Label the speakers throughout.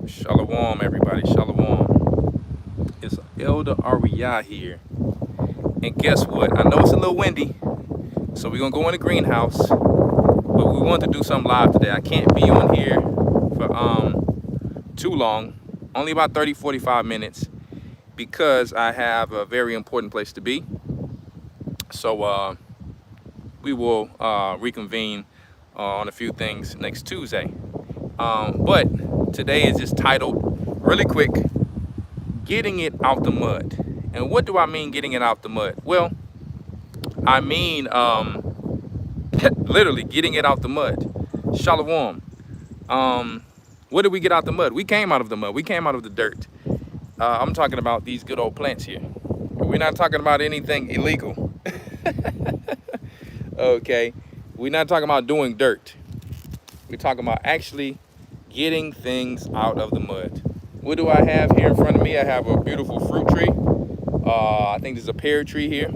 Speaker 1: Shalom, everybody. Shalom. It's Elder Rawchaa here. And guess what? I know it's a little windy, so we're going to go in the greenhouse. But we want to do something live today. I can't be on here for too long. Only about 30, 45 minutes. Because I have a very important place to be. So we will reconvene on a few things next Tuesday. But today is just titled, really quick, Getting It Out the Mud. And what do I mean getting it out the mud? Well, I mean literally getting it out the mud. Shalom. What did we get out the mud? We came out of the mud. We came out of the dirt. I'm talking about these good old plants here. We're not talking about anything illegal. Okay? We're not talking about doing dirt. We're talking about actually getting things out of the mud. What do I have here in front of me? I have a beautiful fruit tree. I think there's a pear tree here.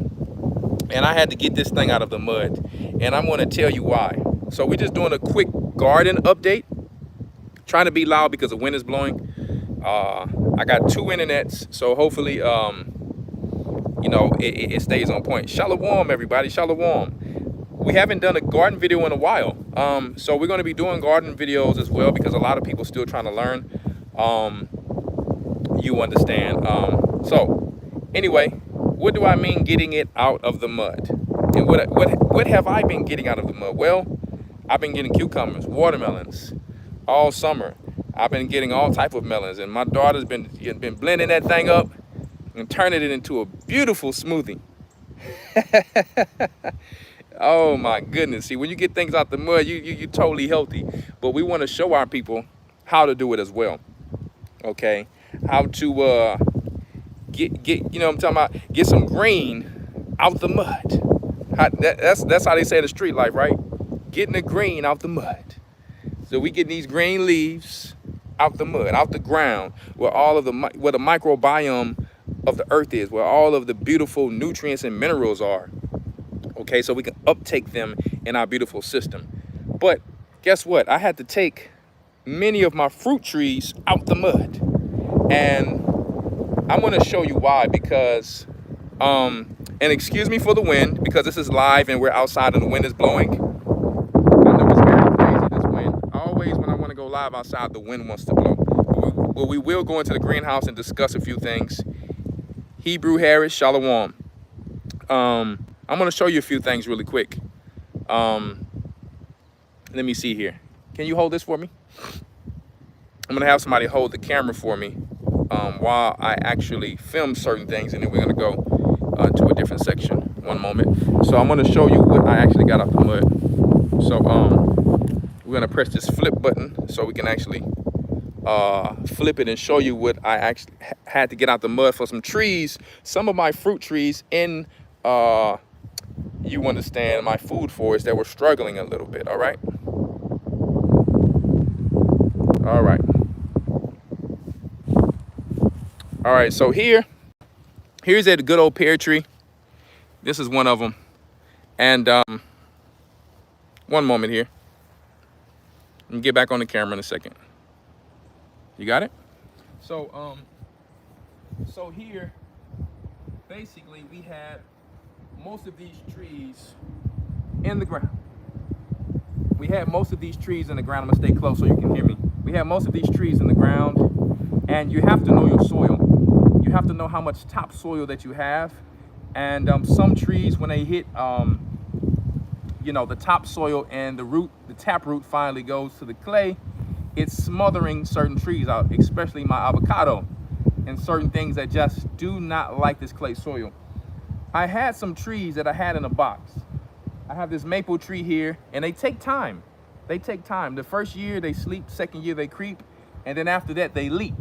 Speaker 1: And I had to get this thing out of the mud. And I'm going to tell you why. So we're just doing a quick garden update. Trying to be loud because the wind is blowing. I got 2 internets, so hopefully, you know, it stays on point. Shalom, everybody. Shalom. We haven't done a garden video in a while. So we're going to be doing garden videos as well because a lot of people still trying to learn. You understand. So anyway, what do I mean getting it out of the mud? And what have I been getting out of the mud? Well, I've been getting cucumbers, watermelons all summer. I've been getting all type of melons, and my daughter's been blending that thing up and turning it into a beautiful smoothie. Oh my goodness. See, when you get things out the mud, you're totally healthy. But we want to show our people how to do it as well. Okay? How to get you know what I'm talking about? Get some green out the mud. That's how they say the street life, right? Getting the green out the mud. So we get these green leaves out the mud, out the ground, where all of the microbiome of the earth is, where all of the beautiful nutrients and minerals are. Okay, so we can uptake them in our beautiful system. But guess what? I had to take many of my fruit trees out the mud. And I'm going to show you why, because, and excuse me for the wind, because this is live and we're outside and the wind is blowing. I know it's very crazy, this wind. Always when I want to go live outside, the wind wants to blow. But we will go into the greenhouse and discuss a few things. Hebrew Harris, Shalom. I'm going to show you a few things really quick. Let me see here. Can you hold this for me? I'm going to have somebody hold the camera for me while I actually film certain things, and then we're going to go to a different section. One moment. So I'm going to show you what I actually got out the mud. So we're going to press this flip button so we can actually flip it and show you what I actually had to get out the mud for some trees. Some of my fruit trees in you understand, my food forest that were struggling a little bit. All right. So here's a good old pear tree. This is one of them. And one moment here. Let me get back on the camera in a second. You got it? So so here basically we had most of these trees in the ground. We had most of these trees in the ground. I'm gonna stay close so you can hear me. We have most of these trees in the ground, and you have to know your soil. You have to know how much topsoil that you have. And some trees, when they hit, you know, the topsoil and the taproot finally goes to the clay, it's smothering certain trees out, especially my avocado and certain things that just do not like this clay soil. I had some trees that I had in a box. I have this maple tree here, and they take time. They take time. The first year they sleep, second year they creep, and then after that they leap.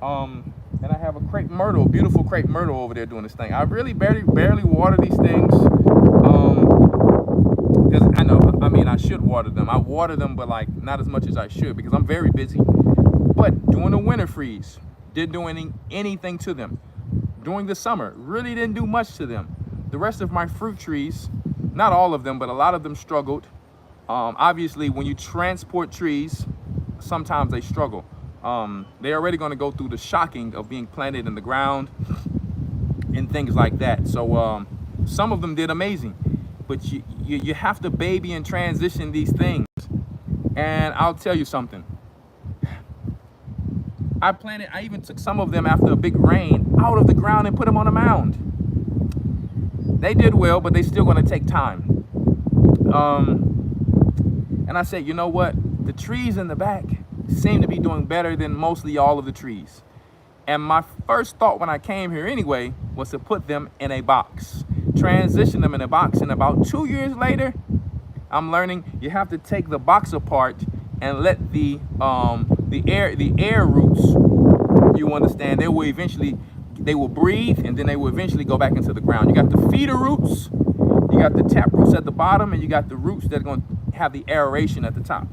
Speaker 1: And I have a crepe myrtle, beautiful crepe myrtle over there doing this thing. I really barely water these things, because I mean, I should water them. I water them, but like not as much as I should because I'm very busy. But during the winter freeze, didn't do anything to them. During the summer, really didn't do much to them. The rest of my fruit trees, not all of them, but a lot of them struggled. Obviously, when you transport trees, sometimes they struggle. they're already going to go through the shocking of being planted in the ground and things like that. So some of them did amazing, but you have to baby and transition these things. And I'll tell you something. I even took some of them after a big rain out of the ground and put them on a mound. They did well, but they still going to take time. And I said, you know what? The trees in the back seem to be doing better than mostly all of the trees. And my first thought when I came here anyway was to put them in a box, transition them in a box. And about 2 years later, I'm learning you have to take the box apart and let the air roots, you understand, they will breathe, and then they will eventually go back into the ground. You got the feeder roots, you got the tap roots at the bottom, and you got the roots that are going to have the aeration at the top.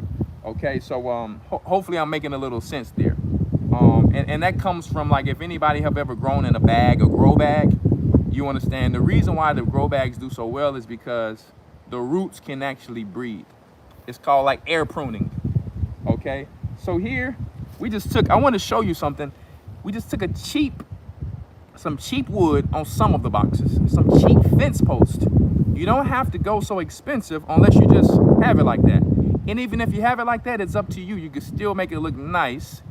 Speaker 1: Okay, so hopefully I'm making a little sense there. And that comes from, like, if anybody have ever grown in a bag, a grow bag, you understand the reason why the grow bags do so well is because the roots can actually breathe. It's called like air pruning. Okay, so here I want to show you something. We just took some cheap wood on some of the boxes, some cheap fence post. You don't have to go so expensive unless you just have it like that. And even if you have it like that, it's up to you. You can still make it look nice,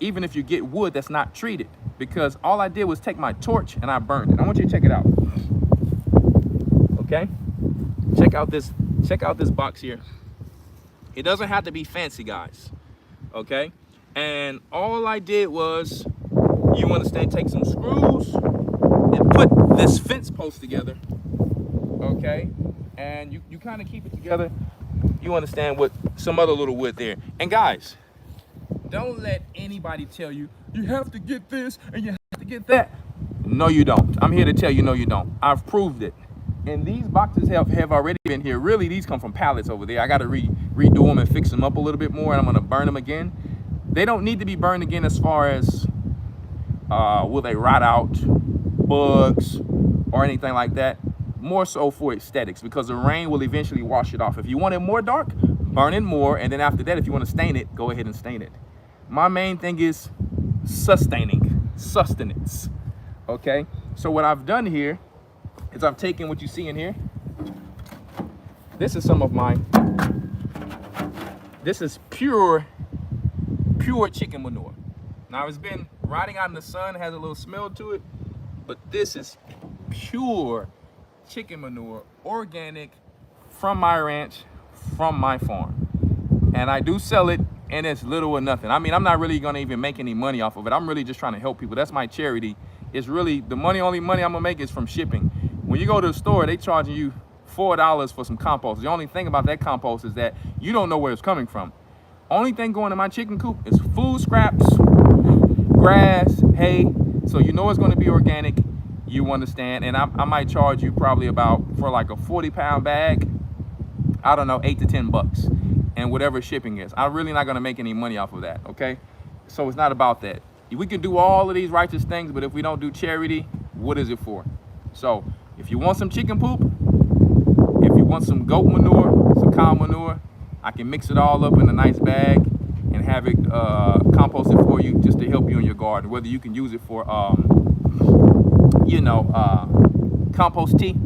Speaker 1: even if you get wood that's not treated. Because all I did was take my torch and I burned it. I want you to check it out. Okay, check out this box here. It doesn't have to be fancy, guys. Okay, and all I did was, you understand, take some screws and put this fence post together. Okay, and you kind of keep it together, you understand, with some other little wood there. And guys, don't let anybody tell you you have to get this and you have to get that. No, you don't. I'm here to tell you, no, you don't. I've proved it. And these boxes have already been here. Really, these come from pallets over there. I got to redo them and fix them up a little bit more, and I'm going to burn them again. They don't need to be burned again as far as will they rot out, bugs, or anything like that. More so for aesthetics, because the rain will eventually wash it off. If you want it more dark, burn it more, and then after that, if you want to stain it, go ahead and stain it. My main thing is sustenance. Okay, so what I've done here is I've taken what you see in here. This is some of mine. This is pure chicken manure. Now, it's been rotting out in the sun, has a little smell to it, but this is pure chicken manure, organic, from my ranch, from my farm. And I do sell it, and it's little or nothing. I mean, I'm not really gonna even make any money off of it. I'm really just trying to help people. That's my charity. It's really, the only money I'm gonna make is from shipping. When you go to the store, they charging you $4 for some compost. The only thing about that compost is that you don't know where it's coming from. Only thing going in my chicken coop is food scraps, grass, hay. So you know it's going to be organic, you understand. And I might charge you probably about, for like a 40-pound bag, I don't know, $8 to $10, and whatever shipping is. I'm really not going to make any money off of that. Okay, so it's not about that. We can do all of these righteous things, but if we don't do charity, what is it for? So if you want some chicken poop, if you want some goat manure, some cow manure, I can mix it all up in a nice bag and have it composted for you, just to help you in your garden. Whether you can use it for, compost tea,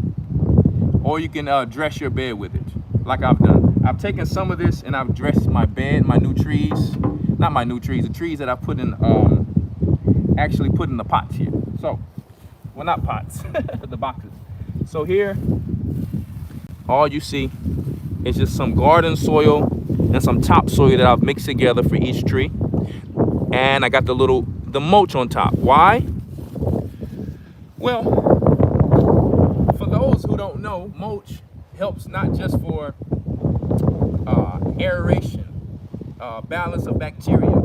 Speaker 1: or you can dress your bed with it, like I've done. I've taken some of this and I've dressed my bed, my new trees, not my new trees, the trees that I put in, actually put in the pots here. So, well, not pots, the boxes. So here, all you see is just some garden soil and some topsoil that I've mixed together for each tree. And I got the mulch on top. Why? Well, for those who don't know, mulch helps not just for aeration, balance of bacteria.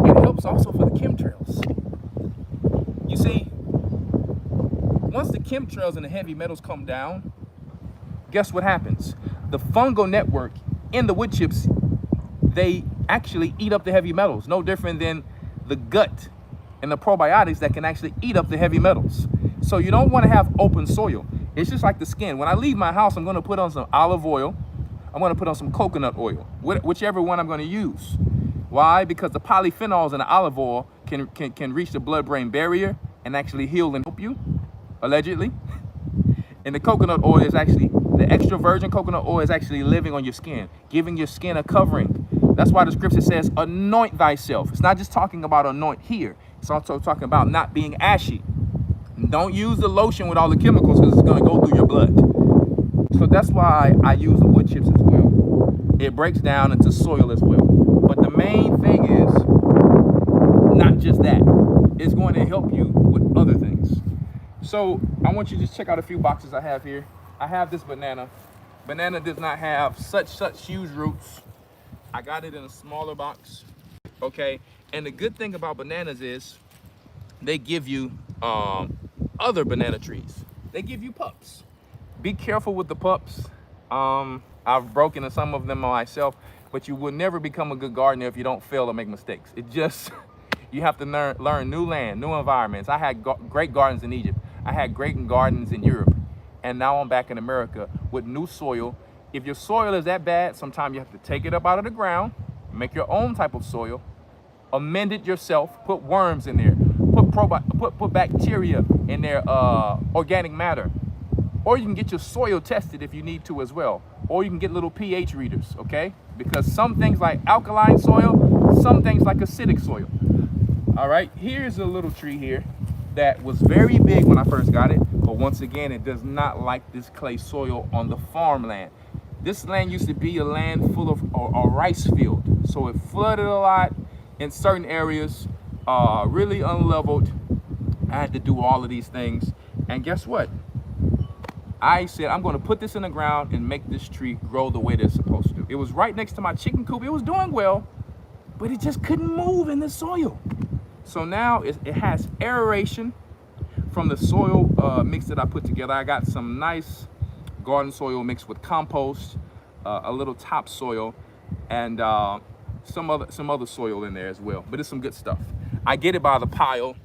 Speaker 1: It helps also for the chemtrails. You see, once the chemtrails and the heavy metals come down, guess what happens? The fungal network in the wood chips, they actually eat up the heavy metals. No different than the gut and the probiotics that can actually eat up the heavy metals. So you don't want to have open soil. It's just like the skin. When I leave my house, I'm going to put on some olive oil. I'm going to put on some coconut oil, whichever one I'm going to use. Why? Because the polyphenols in the olive oil can reach the blood-brain barrier and actually heal and help you, allegedly. And the coconut oil is actually, the extra virgin coconut oil is actually living on your skin, giving your skin a covering. That's why the scripture says, anoint thyself. It's not just talking about anoint here. It's also talking about not being ashy. Don't use the lotion with all the chemicals because it's going to go through your blood. So that's why I use the wood chips as well. It breaks down into soil as well. But the main thing is not just that. It's going to help you with other things. So I want you to just check out a few boxes I have here. I have this banana. Banana does not have such huge roots. I got it in a smaller box. Okay. And the good thing about bananas is they give you other banana trees. They give you pups. Be careful with the pups. I've broken some of them myself, but you will never become a good gardener if you don't fail or make mistakes. It just, you have to learn new land, new environments. I had great gardens in Egypt. I had great gardens in Europe. And now I'm back in America with new soil. If your soil is that bad, sometimes you have to take it up out of the ground, make your own type of soil, amend it yourself, put worms in there, put bacteria in there, organic matter. Or you can get your soil tested if you need to as well. Or you can get little pH readers, okay? Because some things like alkaline soil, some things like acidic soil. All right, here's a little tree here that was very big when I first got it. But once again, it does not like this clay soil on the farmland. This land used to be a land full of a rice field. So it flooded a lot in certain areas, really unleveled. I had to do all of these things. And guess what? I said, I'm going to put this in the ground and make this tree grow the way they're supposed to. It was right next to my chicken coop. It was doing well, but it just couldn't move in the soil. So now it has aeration from the soil mix that I put together. I got some nice garden soil mixed with compost, a little topsoil, and some other soil in there as well. But it's some good stuff. I get it by the pile.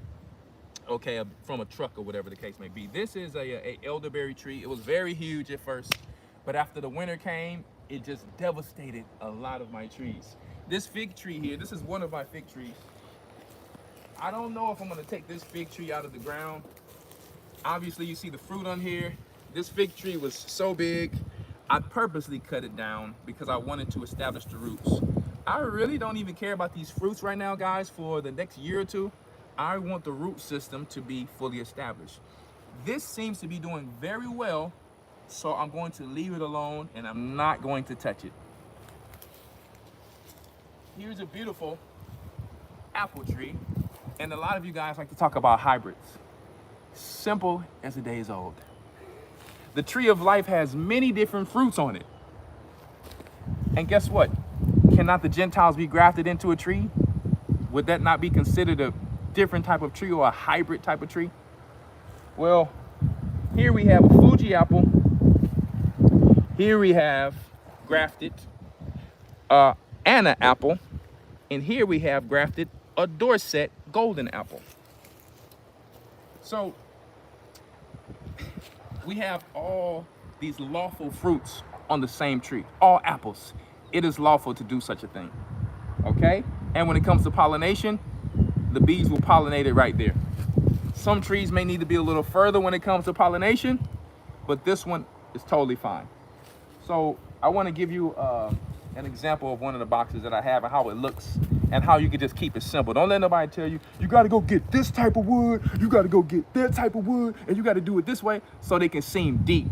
Speaker 1: Okay, from a truck or whatever the case may be. This is a elderberry tree. It was very huge at first, but after the winter came, it just devastated a lot of my trees. This fig tree here, this is one of my fig trees. I don't know if I'm gonna take this fig tree out of the ground. Obviously, you see the fruit on here. This fig tree was so big, I purposely cut it down because I wanted to establish the roots. I really don't even care about these fruits right now, guys, for the next year or two. I want the root system to be fully established. This seems to be doing very well, so I'm going to leave it alone and I'm not going to touch it. Here's a beautiful apple tree, and a lot of you guys like to talk about hybrids. Simple as the day is old. The tree of life has many different fruits on it. And guess what? Cannot the Gentiles be grafted into a tree? Would that not be considered a different type of tree or a hybrid type of tree? Well, here we have a Fuji apple. Here we have grafted Anna apple. And here we have grafted a Dorset golden apple. So we have all these lawful fruits on the same tree, all apples. It is lawful to do such a thing, okay? And when it comes to pollination, the bees will pollinate it right there. Some trees may need to be a little further when it comes to pollination, but this one is totally fine. So I want to give you an example of one of the boxes that I have and how it looks and how you can just keep it simple. Don't let nobody tell you, you got to go get this type of wood, you got to go get that type of wood, and you got to do it this way so they can seem deep.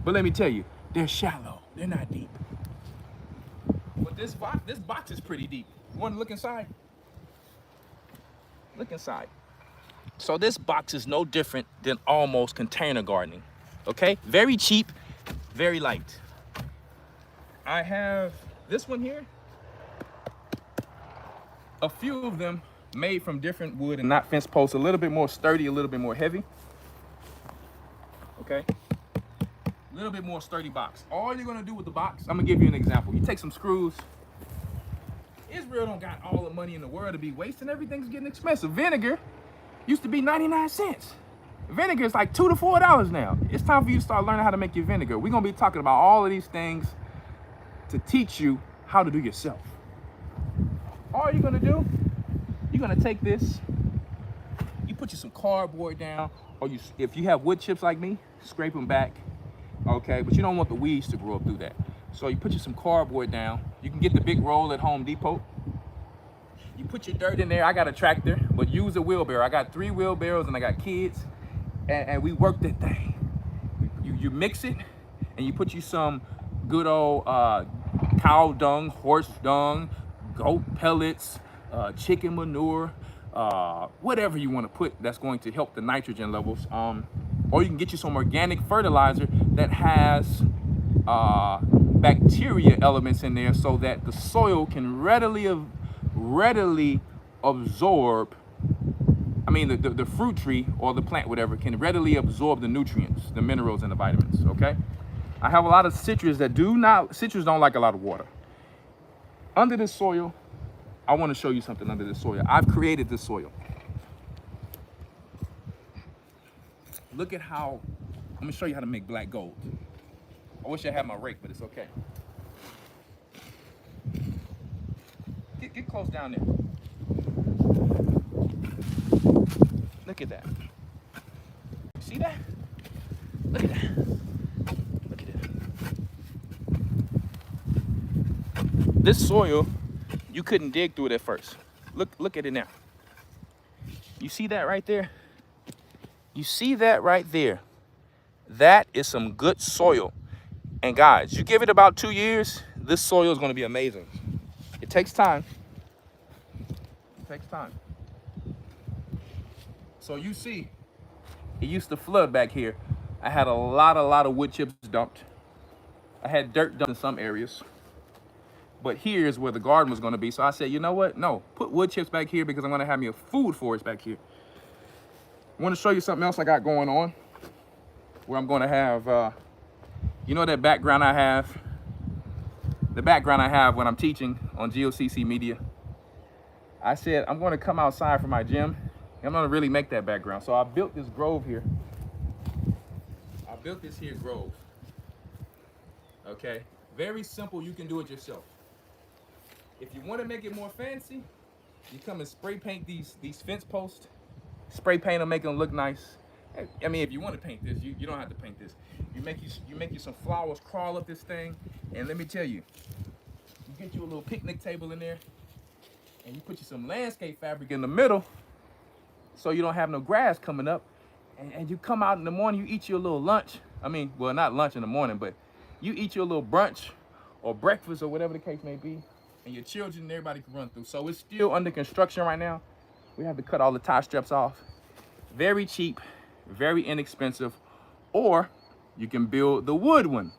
Speaker 1: But let me tell you, they're shallow. They're not deep. But this box is pretty deep. You want to look inside? Look inside. So this box is no different than almost container gardening, okay? Very cheap, very light. I have this one here. A few of them made from different wood and not fence posts, a little bit more sturdy, a little bit more heavy, okay? A little bit more sturdy box. All you're gonna do with the box, I'm gonna give you an example. You take some screws. Israel don't got all the money in the world to be wasting. Everything's getting expensive. Vinegar used to be 99 cents. Vinegar is like $2 to $4 now. It's time for you to start learning how to make your vinegar. We're gonna be talking about all of these things to teach you how to do yourself. all you're gonna do, you're gonna take this, you put you some cardboard down, or you, if you have wood chips like me, scrape them back, okay? But you don't want the weeds to grow up through that. So you put you some cardboard down. You can get the big roll at Home Depot. You put your dirt in there. I got a tractor, but use a wheelbarrow. I got 3 wheelbarrows and I got kids, and we work that thing. You mix it, and you put you some good old cow dung, horse dung, goat pellets, chicken manure, whatever you want to put that's going to help the nitrogen levels. Or you can get you some organic fertilizer that has bacteria elements in there, so that the soil can readily absorb, I mean the fruit tree or the plant, whatever, can readily absorb the nutrients, the minerals and the vitamins, okay? I have a lot of citrus that citrus don't like a lot of water. Under this soil, I want to show you something under this soil. I've created this soil. Look at how, I'm gonna show you how to make black gold. I wish I had my rake, but it's okay. Get close down there. Look at that. See that? Look at that. Look at it. This soil, you couldn't dig through it at first. Look at it now. You see that right there? You see that right there? That is some good soil. And guys, you give it about 2 years, this soil is going to be amazing. It takes time. It takes time. So you see, it used to flood back here. I had a lot of wood chips dumped. I had dirt dumped in some areas. But here's where the garden was going to be. So I said, you know what? No, put wood chips back here because I'm going to have me a food forest back here. I want to show you something else I got going on, where I'm going to have, you know, that background I have, the background I have when I'm teaching on G.O.C.C media. I said, I'm going to come outside from my gym. I'm going to really make that background. So I built this grove here. I built this here grove. Okay. Very simple. You can do it yourself. If you want to make it more fancy, you come and spray paint these fence posts. Spray paint them, make them look nice. I mean, if you want to paint this, you don't have to paint this. You make you some flowers crawl up this thing, and let me tell you, you get you a little picnic table in there, and you put you some landscape fabric in the middle, so you don't have no grass coming up. And you come out in the morning, you eat your little lunch. I mean, well, not lunch in the morning, but you eat your little brunch or breakfast or whatever the case may be, and your children and everybody can run through. So it's still under construction right now. We have to cut all the tie straps off. Very cheap, very inexpensive. Or you can build the wood one.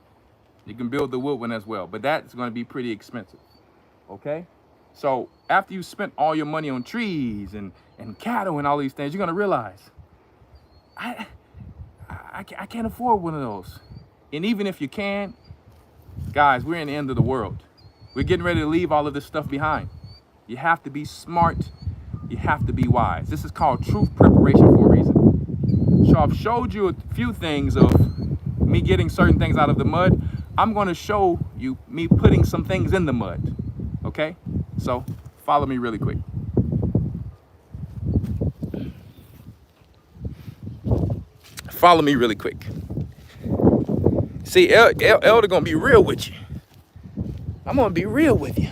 Speaker 1: You can build the wood one as well, but that's going to be pretty expensive. Okay? So after you spent all your money on trees and cattle and all these things, you're going to realize, I can't afford one of those. And even if you can, guys, we're in the end of the world. We're getting ready to leave all of this stuff behind. You have to be smart. You have to be wise. This is called truth preparation for a reason. So I've showed you a few things of me getting certain things out of the mud. I'm going to show you me putting some things in the mud. Okay? So follow me really quick. Follow me really quick. See, Elder gonna be real with you. I'm gonna be real with you.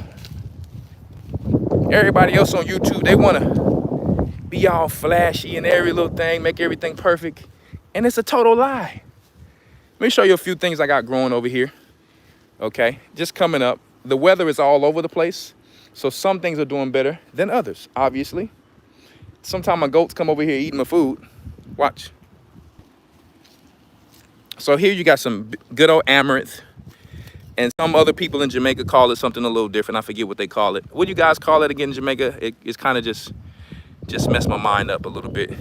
Speaker 1: Everybody else on YouTube, they wanna be all flashy and every little thing, make everything perfect. And it's a total lie. Let me show you a few things I got growing over here. Okay, just coming up. The weather is all over the place. So some things are doing better than others, obviously. Sometimes my goats come over here eating my food. Watch. So here you got some good old amaranth. And some other people in Jamaica call it something a little different. I forget what they call it. What do you guys call it again in Jamaica? It's kind of just messed my mind up a little bit.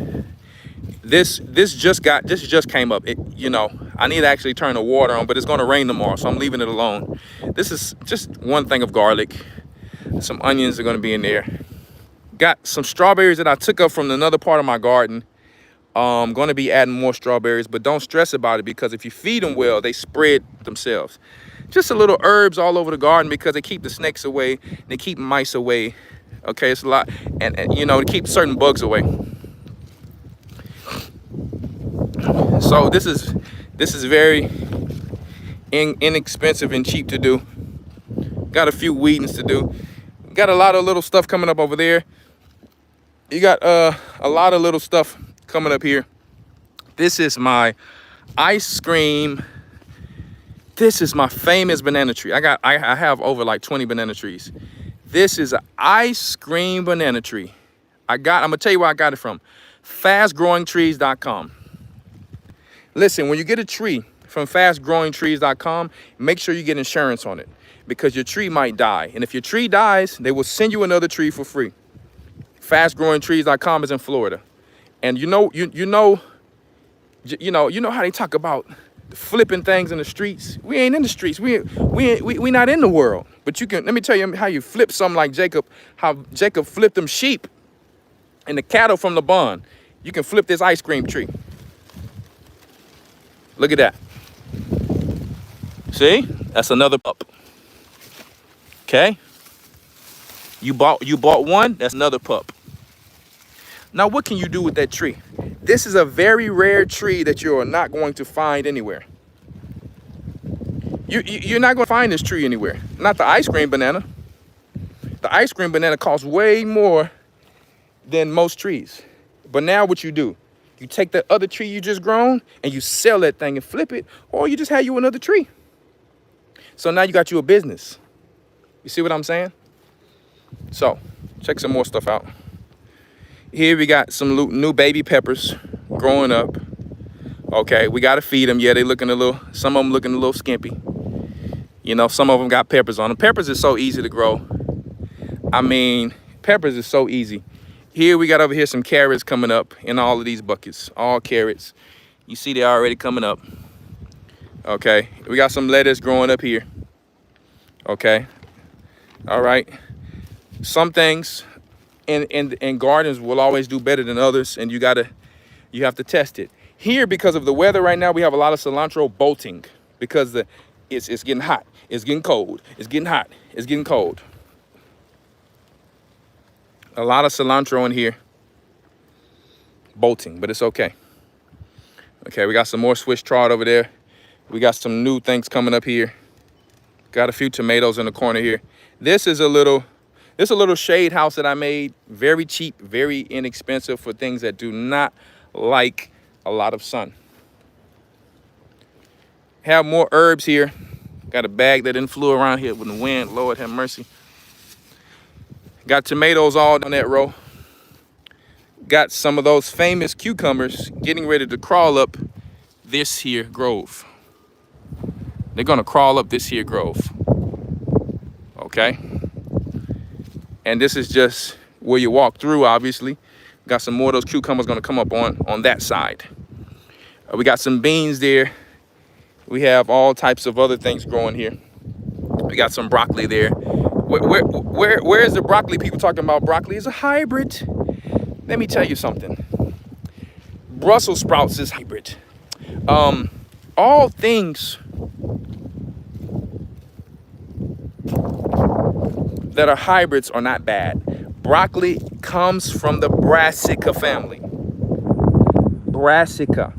Speaker 1: This just came up. You know, I need to actually turn the water on, but it's going to rain tomorrow, so I'm leaving it alone. This is just one thing of garlic. Some onions are going to be in there. Got some strawberries that I took up from another part of my garden. I'm going to be adding more strawberries, but don't stress about it because if you feed them well, they spread themselves. Just a little herbs all over the garden because they keep the snakes away, they keep mice away, Okay, it's a lot, and you know, to keep certain bugs away. So this is very inexpensive and cheap to do. Got a few weedings to do. Got a lot of little stuff coming up over there. You got a lot of little stuff coming up here. This is my ice cream. This is my famous banana tree. I have over like 20 banana trees. This is an ice cream banana tree. I'm gonna tell you where I got it from. fastgrowingtrees.com. Listen, when you get a tree from fastgrowingtrees.com, make sure you get insurance on it, because your tree might die. And if your tree dies, they will send you another tree for free. Fastgrowingtrees.com is in Florida. And you know how they talk about flipping things in the streets. We ain't in the streets. We not in the world. But let me tell you how you flip something like Jacob, how Jacob flipped them sheep and the cattle from the barn. You can flip this ice cream tree. Look at that. See? That's another pup. Okay? You bought one, that's another pup. Now, what can you do with that tree? This is a very rare tree that you are not going to find anywhere. You're not going to find this tree anywhere. Not the ice cream banana. The ice cream banana costs way more than most trees. But now what you do, you take that other tree you just grown and you sell that thing and flip it, or you just have you another tree. So now you got you a business. You see what I'm saying? So check some more stuff out. Here we got some new baby peppers growing up. Okay, we got to feed them. Yeah, they looking a little, some of them looking a little skimpy. You know, some of them got peppers on them. Peppers is so easy to grow. I mean, peppers is so easy. Here we got over here some carrots coming up in all of these buckets, all carrots. You see they're already coming up. Okay, we got some lettuce growing up here. Okay, all right. Some things in gardens will always do better than others, and you have to test it. Here, because of the weather right now, we have a lot of cilantro bolting because it's getting hot, it's getting cold, it's getting hot, it's getting cold. A lot of cilantro in here bolting, but it's okay. Okay, we got some more Swiss chard over there. We got some new things coming up here. Got a few tomatoes in the corner here. This is a little shade house that I made. Very cheap, very inexpensive for things that do not like a lot of sun. Have more herbs here. Got a bag that didn't flew around here with the wind. Lord have mercy. Got tomatoes all down that row. Got some of those famous cucumbers getting ready to crawl up this here grove. They're gonna crawl up this here grove. Okay. And this is just where you walk through, obviously. Got some more of those cucumbers gonna come up on that side. We got some beans there. We have all types of other things growing here. We got some broccoli there. Where is the broccoli? People talking about broccoli is a hybrid. Let me tell you something. Brussels sprouts is hybrid. All things that are hybrids are not bad. Broccoli comes from the Brassica family. Brassica.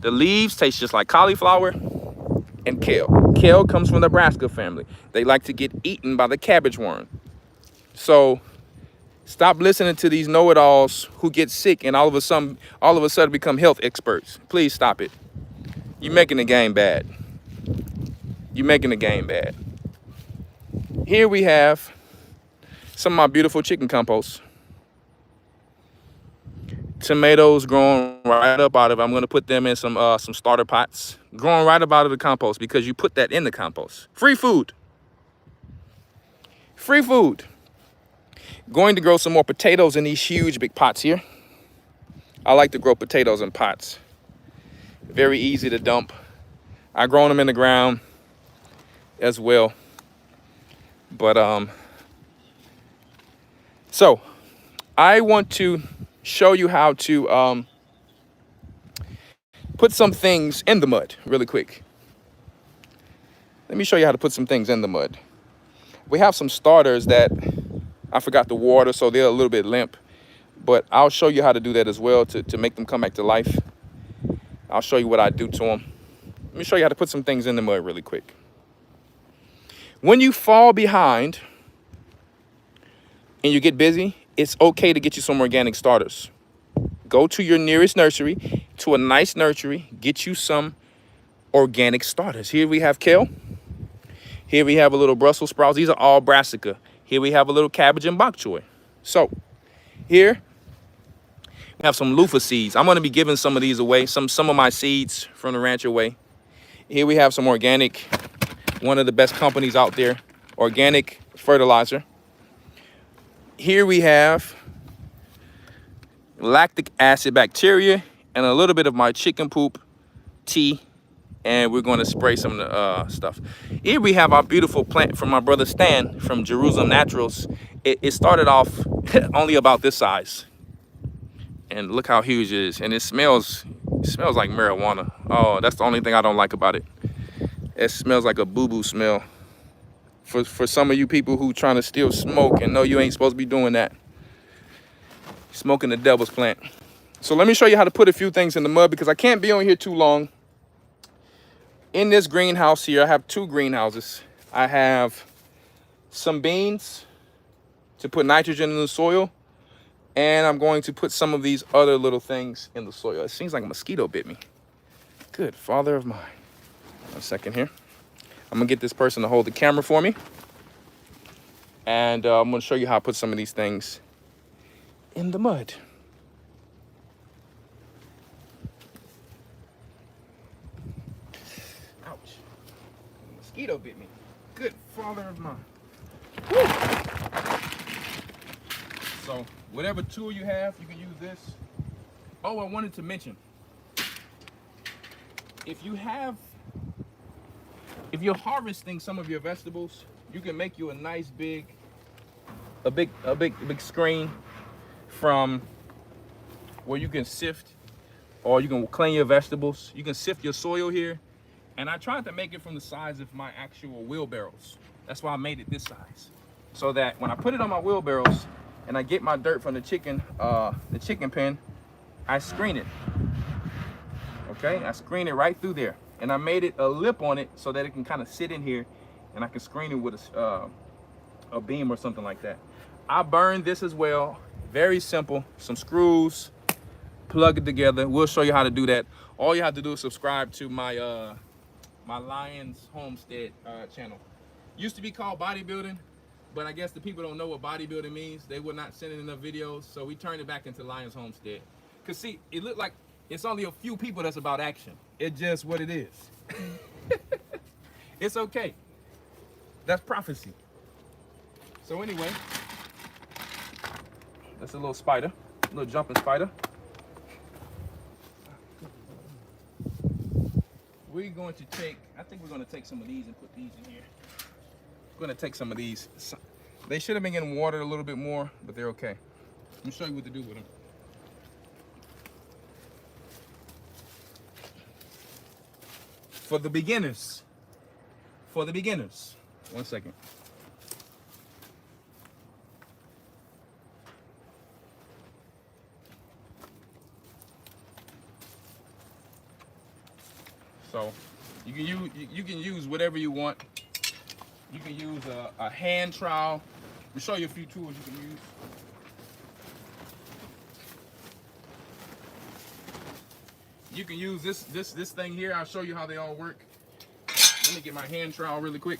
Speaker 1: The leaves taste just like cauliflower and kale. Kale comes from the Brassica family. They like to get eaten by the cabbage worm. So stop listening to these know-it-alls who get sick and all of a sudden become health experts. Please stop it. You're making the game bad. You're making the game bad. Here we have some of my beautiful chicken compost. Tomatoes growing right up out of it. I'm gonna put them in some starter pots. Growing right up out of the compost because you put that in the compost. Free food. Free food. Going to grow some more potatoes in these huge big pots here. I like to grow potatoes in pots. Very easy to dump. I've grown them in the ground as well. But so I want to show you how to put some things in the mud really quick. Let me show you how to put some things in the mud. We have some starters that I forgot to water, so they're a little bit limp. But I'll show you how to do that as well to make them come back to life. I'll show you what I do to them. Let me show you how to put some things in the mud really quick. When you fall behind and you get busy, it's okay to get you some organic starters. Go to your nearest nursery, to a nice nursery, get you some organic starters. Here we have kale. Here we have a little Brussels sprouts. These are all brassica. Here we have a little cabbage and bok choy. So here we have some loofah seeds. I'm gonna be giving some of these away, some of my seeds from the ranch away. Here we have some organic, one of the best companies out there, organic fertilizer. Here we have lactic acid bacteria and a little bit of my chicken poop tea, and we're going to spray some of the stuff. Here we have our beautiful plant from my brother Stan from Jerusalem Naturals. It started off only about this size, and look how huge it is, and it smells like marijuana. Oh, that's the only thing I don't like about it. It smells like a boo-boo smell. For some of you people who trying to still smoke and know you ain't supposed to be doing that. Smoking the devil's plant. So let me show you how to put a few things in the mud because I can't be on here too long. In this greenhouse here, I have two greenhouses. I have some beans to put nitrogen in the soil, and I'm going to put some of these other little things in the soil. It seems like a mosquito bit me. Good Father of mine. 1 second here. I'm gonna get this person to hold the camera for me. And I'm gonna show you how I put some of these things in the mud. Ouch. A mosquito bit me. Good Father of mine. Woo. So whatever tool you have, you can use this. Oh, I wanted to mention, if you're harvesting some of your vegetables, you can make you a nice big screen from where you can sift, or you can clean your vegetables. You can sift your soil here. And I tried to make it from the size of my actual wheelbarrows. That's why I made it this size. So that when I put it on my wheelbarrows and I get my dirt from the chicken pen, I screen it. Okay, I screen it right through there. And I made it a lip on it so that it can kind of sit in here, and I can screen it with a beam or something like that. I burned this as well. Very simple. Some screws, plug it together. We'll show you how to do that. All you have to do is subscribe to my my Lions Homestead channel. Used to be called bodybuilding, but I guess the people don't know what bodybuilding means. They were not sending enough videos, so we turned it back into Lions Homestead. Cause see, it looked like it's only a few people that's about action. It's just what it is. It's okay. That's prophecy. So anyway, that's a little spider, a little jumping spider. We're going to take, I think we're going to take some of these and put these in here. We're going to take some of these. They should have been getting watered a little bit more, but they're okay. Let me show you what to do with them. For the beginners. 1 second. So you can use whatever you want. You can use a hand trowel. I'll show you a few tools you can use. You can use this thing here. I'll show you how they all work. Let me get my hand trowel really quick.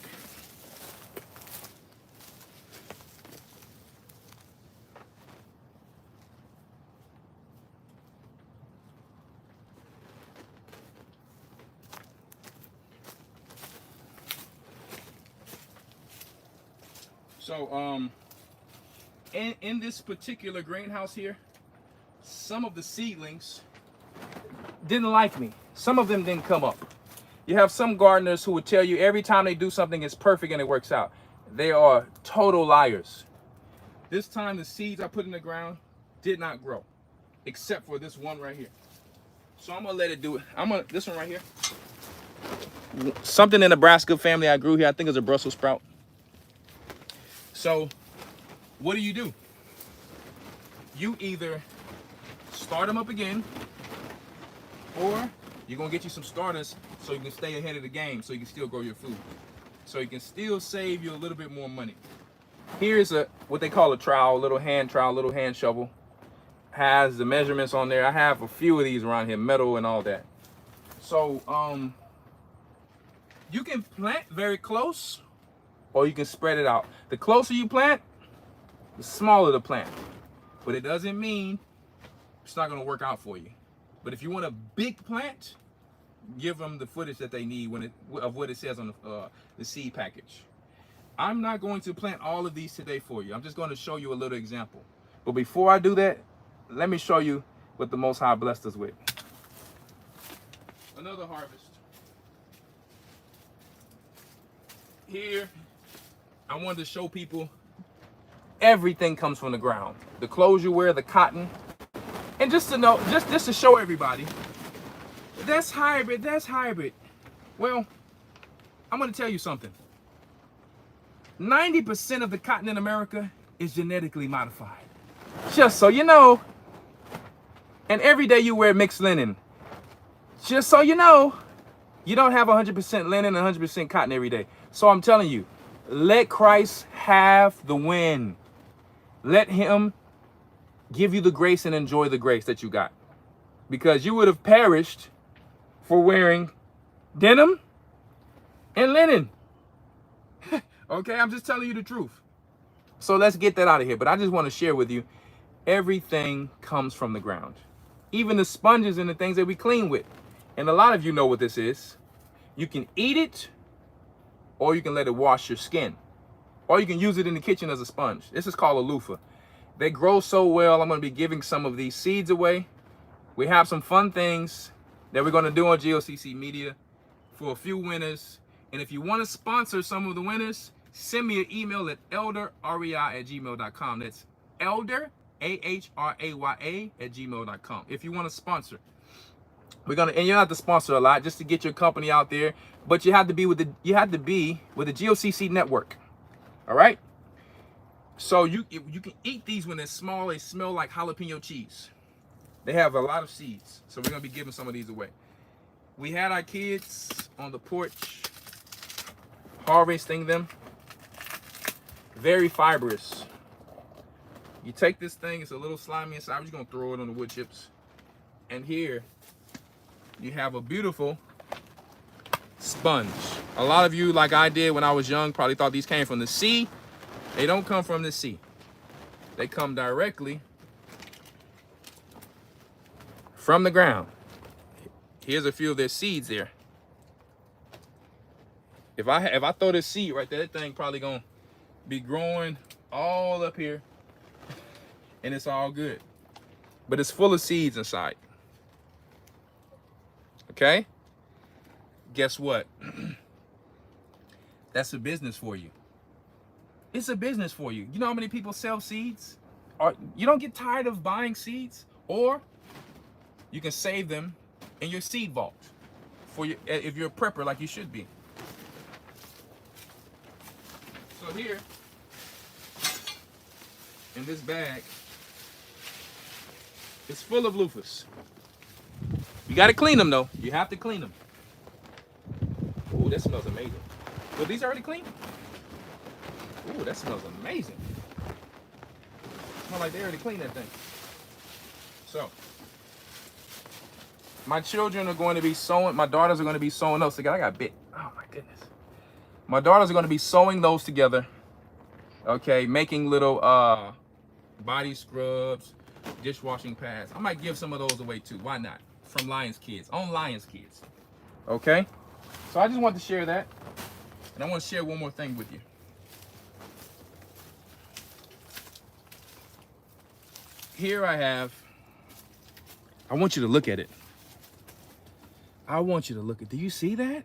Speaker 1: So in this particular greenhouse here, some of the seedlings didn't like me. Some of them didn't come up. You have some gardeners who would tell you every time they do something it's perfect and it works out. They are total liars. This time the seeds I put in the ground did not grow, except for this one right here. So I'm gonna let it do it. This one right here. Something in the Nebraska family I grew here. I think it's a Brussels sprout. So what do? You either start them up again, or you're gonna get you some starters so you can stay ahead of the game, so you can still grow your food, so you can still save you a little bit more money. Here's what they call a trowel, little hand shovel. Has the measurements on there. I have a few of these around here, metal and all that. So you can plant very close, or you can spread it out. The closer you plant, the smaller the plant. But it doesn't mean it's not gonna work out for you. But if you want a big plant, give them the footage that they need of what it says on the seed package. I'm not going to plant all of these today for you. I'm just going to show you a little example. But before I do that, let me show you what the Most High blessed us with. Another harvest. Here, I wanted to show people everything comes from the ground. The clothes you wear, the cotton. And just to know, just to show everybody, that's hybrid, that's hybrid. Well, I'm going to tell you something. 90% of the cotton in America is genetically modified. Just so you know. And every day you wear mixed linen. Just so you know, you don't have 100% linen and 100% cotton every day. So I'm telling you, let Christ have the win. Let him give you the grace and enjoy the grace that you got. Because you would have perished for wearing denim and linen. Okay, I'm just telling you the truth. So let's get that out of here. But I just want to share with you, everything comes from the ground. Even the sponges and the things that we clean with. And a lot of you know what this is. You can eat it, or you can let it wash your skin. Or you can use it in the kitchen as a sponge. This is called a loofah. They grow so well, I'm going to be giving some of these seeds away. We have some fun things that we're going to do on G.O.C.C Media for a few winners. And if you want to sponsor some of the winners, send me an email at elderrawchaa@gmail.com. That's elder, AHRAYA @gmail.com. If you want to sponsor, and you don't have to sponsor a lot, just to get your company out there, but you have to be with the G.O.C.C network. All right. So you can eat these when they're small. They smell like jalapeno cheese. They have a lot of seeds, so we're gonna be giving some of these away. We had our kids on the porch harvesting them. Very fibrous. You take this thing, it's a little slimy inside. We're just gonna throw it on the wood chips. And here you have a beautiful sponge. A lot of you, like I did when I was young, probably thought these came from the sea. They don't come from the sea. They come directly from the ground. Here's a few of their seeds there. If I throw this seed right there, that thing probably gonna be growing all up here, and it's all good. But it's full of seeds inside. Okay? Guess what? That's a business for you. It's a business for you. You know how many people sell seeds? Or you don't get tired of buying seeds? Or you can save them in your seed vault for you if you're a prepper like you should be. So here in this bag, it's full of loofahs. You got to clean them though. You have to clean them. Ooh, that smells amazing. Were these already clean? Ooh, that smells amazing. Smells like they already cleaned that thing. So, my children are going to be sewing, my daughters are going to be sewing those together. I got bit. Oh my goodness. My daughters are going to be sewing those together. Okay, making little body scrubs, dishwashing pads. I might give some of those away too. Why not? From Lions Kids, on Lions Kids. Okay? So I just want to share that. And I want to share one more thing with you. Here I want you to look at it. I want you to look at, do you see that?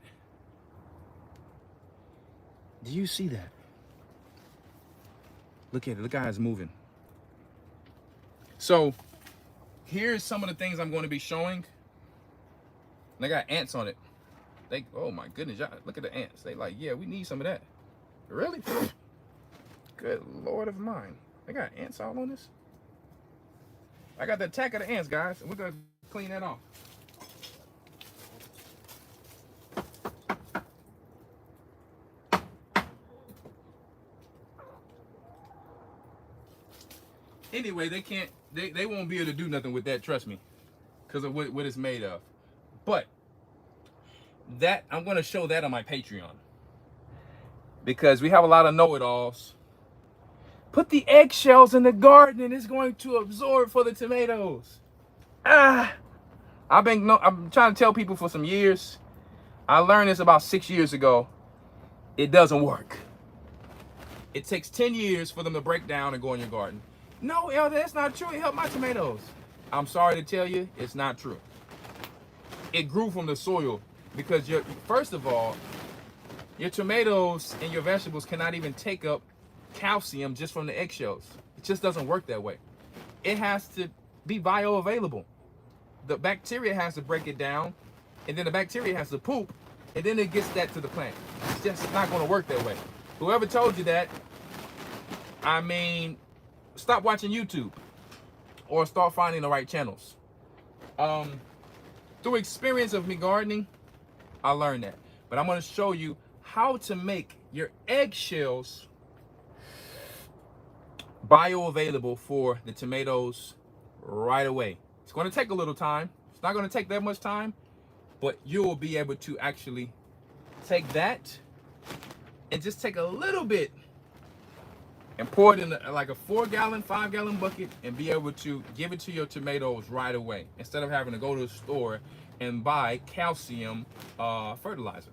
Speaker 1: Do you see that? Look at it, look how it's moving. So, here's some of the things I'm going to be showing. They got ants on it. Oh my goodness, y'all, look at the ants. They like, yeah, we need some of that. Really? Good Lord of mine. I got ants all on this. I got the attack of the ants, guys. And we're going to clean that off. Anyway, they won't be able to do nothing with that, trust me. Because of what it's made of. But that, I'm going to show that on my Patreon. Because we have a lot of know-it-alls. Put the eggshells in the garden and it's going to absorb for the tomatoes. I'm trying to tell people for some years. I learned this about 6 years ago. It doesn't work. It takes 10 years for them to break down and go in your garden. No, Elder, that's not true. It helped my tomatoes. I'm sorry to tell you, it's not true. It grew from the soil because first of all, your tomatoes and your vegetables cannot even take up calcium just from the eggshells. It just doesn't work that way. It has to be bioavailable. The bacteria has to break it down, and then the bacteria has to poop, and then it gets that to the plant. It's just not going to work that way. Whoever told you that, I mean, stop watching YouTube or start finding the right channels. Through experience of me gardening, I learned that. But I'm going to show you how to make your eggshells bioavailable for the tomatoes right away. It's going to take a little time. It's not going to take that much time, but you will be able to actually take that and just take a little bit and pour it in like a 4-gallon, 5-gallon bucket and be able to give it to your tomatoes right away instead of having to go to the store and buy calcium fertilizer.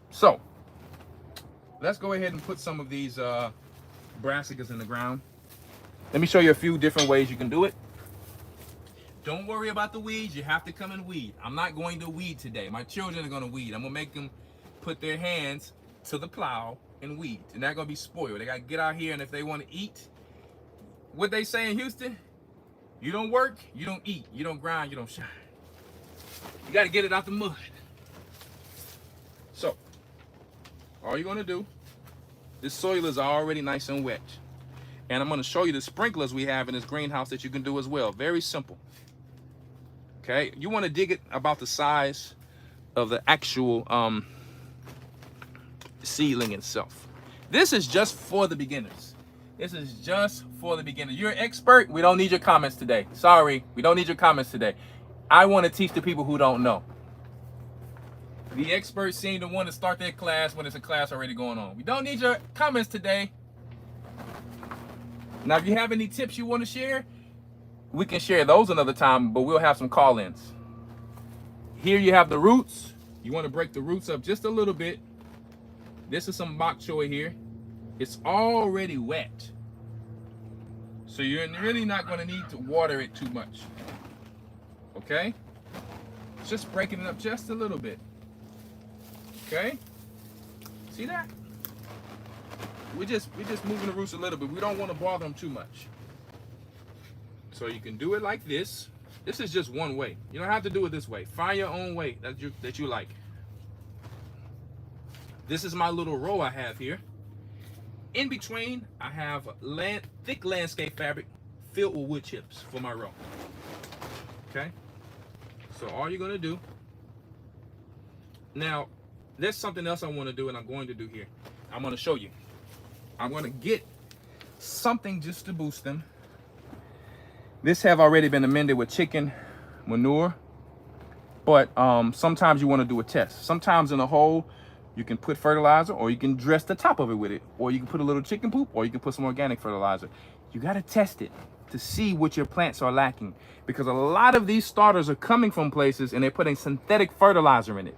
Speaker 1: So let's go ahead and put some of these brassicas in the ground. Let me show you a few different ways you can do it. Don't worry about the weeds. You have to come and weed. I'm not going to weed today. My children are going to weed. I'm going to make them put their hands to the plow and weed. And they're going to be spoiled. They got to get out here, and if they want to eat, what they say in Houston, you don't work, you don't eat. You don't grind, you don't shine. You got to get it out the mud. So, all you're going to do, this soil is already nice and wet. And I'm going to show you the sprinklers we have in this greenhouse that you can do as well. Very simple. Okay, you want to dig it about the size of the actual seedling itself. This is just for the beginners. This is just for the beginner. You're an expert. We don't need your comments today. Sorry, we don't need your comments today. I want to teach the people who don't know. The experts seem to want to start their class when it's a class already going on. We don't need your comments today. Now, if you have any tips you want to share, we can share those another time, but we'll have some call-ins. Here you have the roots. You want to break the roots up just a little bit. This is some bok choy here. It's already wet. So you're really not going to need to water it too much. Okay? Just breaking it up just a little bit. Okay? See that? We're just moving the roots a little bit. We don't want to bother them too much. So you can do it like this. This is just one way. You don't have to do it this way. Find your own way that you like. This is my little row I have here. In between, I have thick landscape fabric filled with wood chips for my row. Okay? So all you're gonna do, now, there's something else I wanna do and I'm going to do here. I'm gonna show you. I'm gonna get something just to boost them. This have already been amended with chicken manure, but sometimes you want to do a test. Sometimes in a hole, you can put fertilizer, or you can dress the top of it with it, or you can put a little chicken poop, or you can put some organic fertilizer. You got to test it to see what your plants are lacking, because a lot of these starters are coming from places and they're putting synthetic fertilizer in it.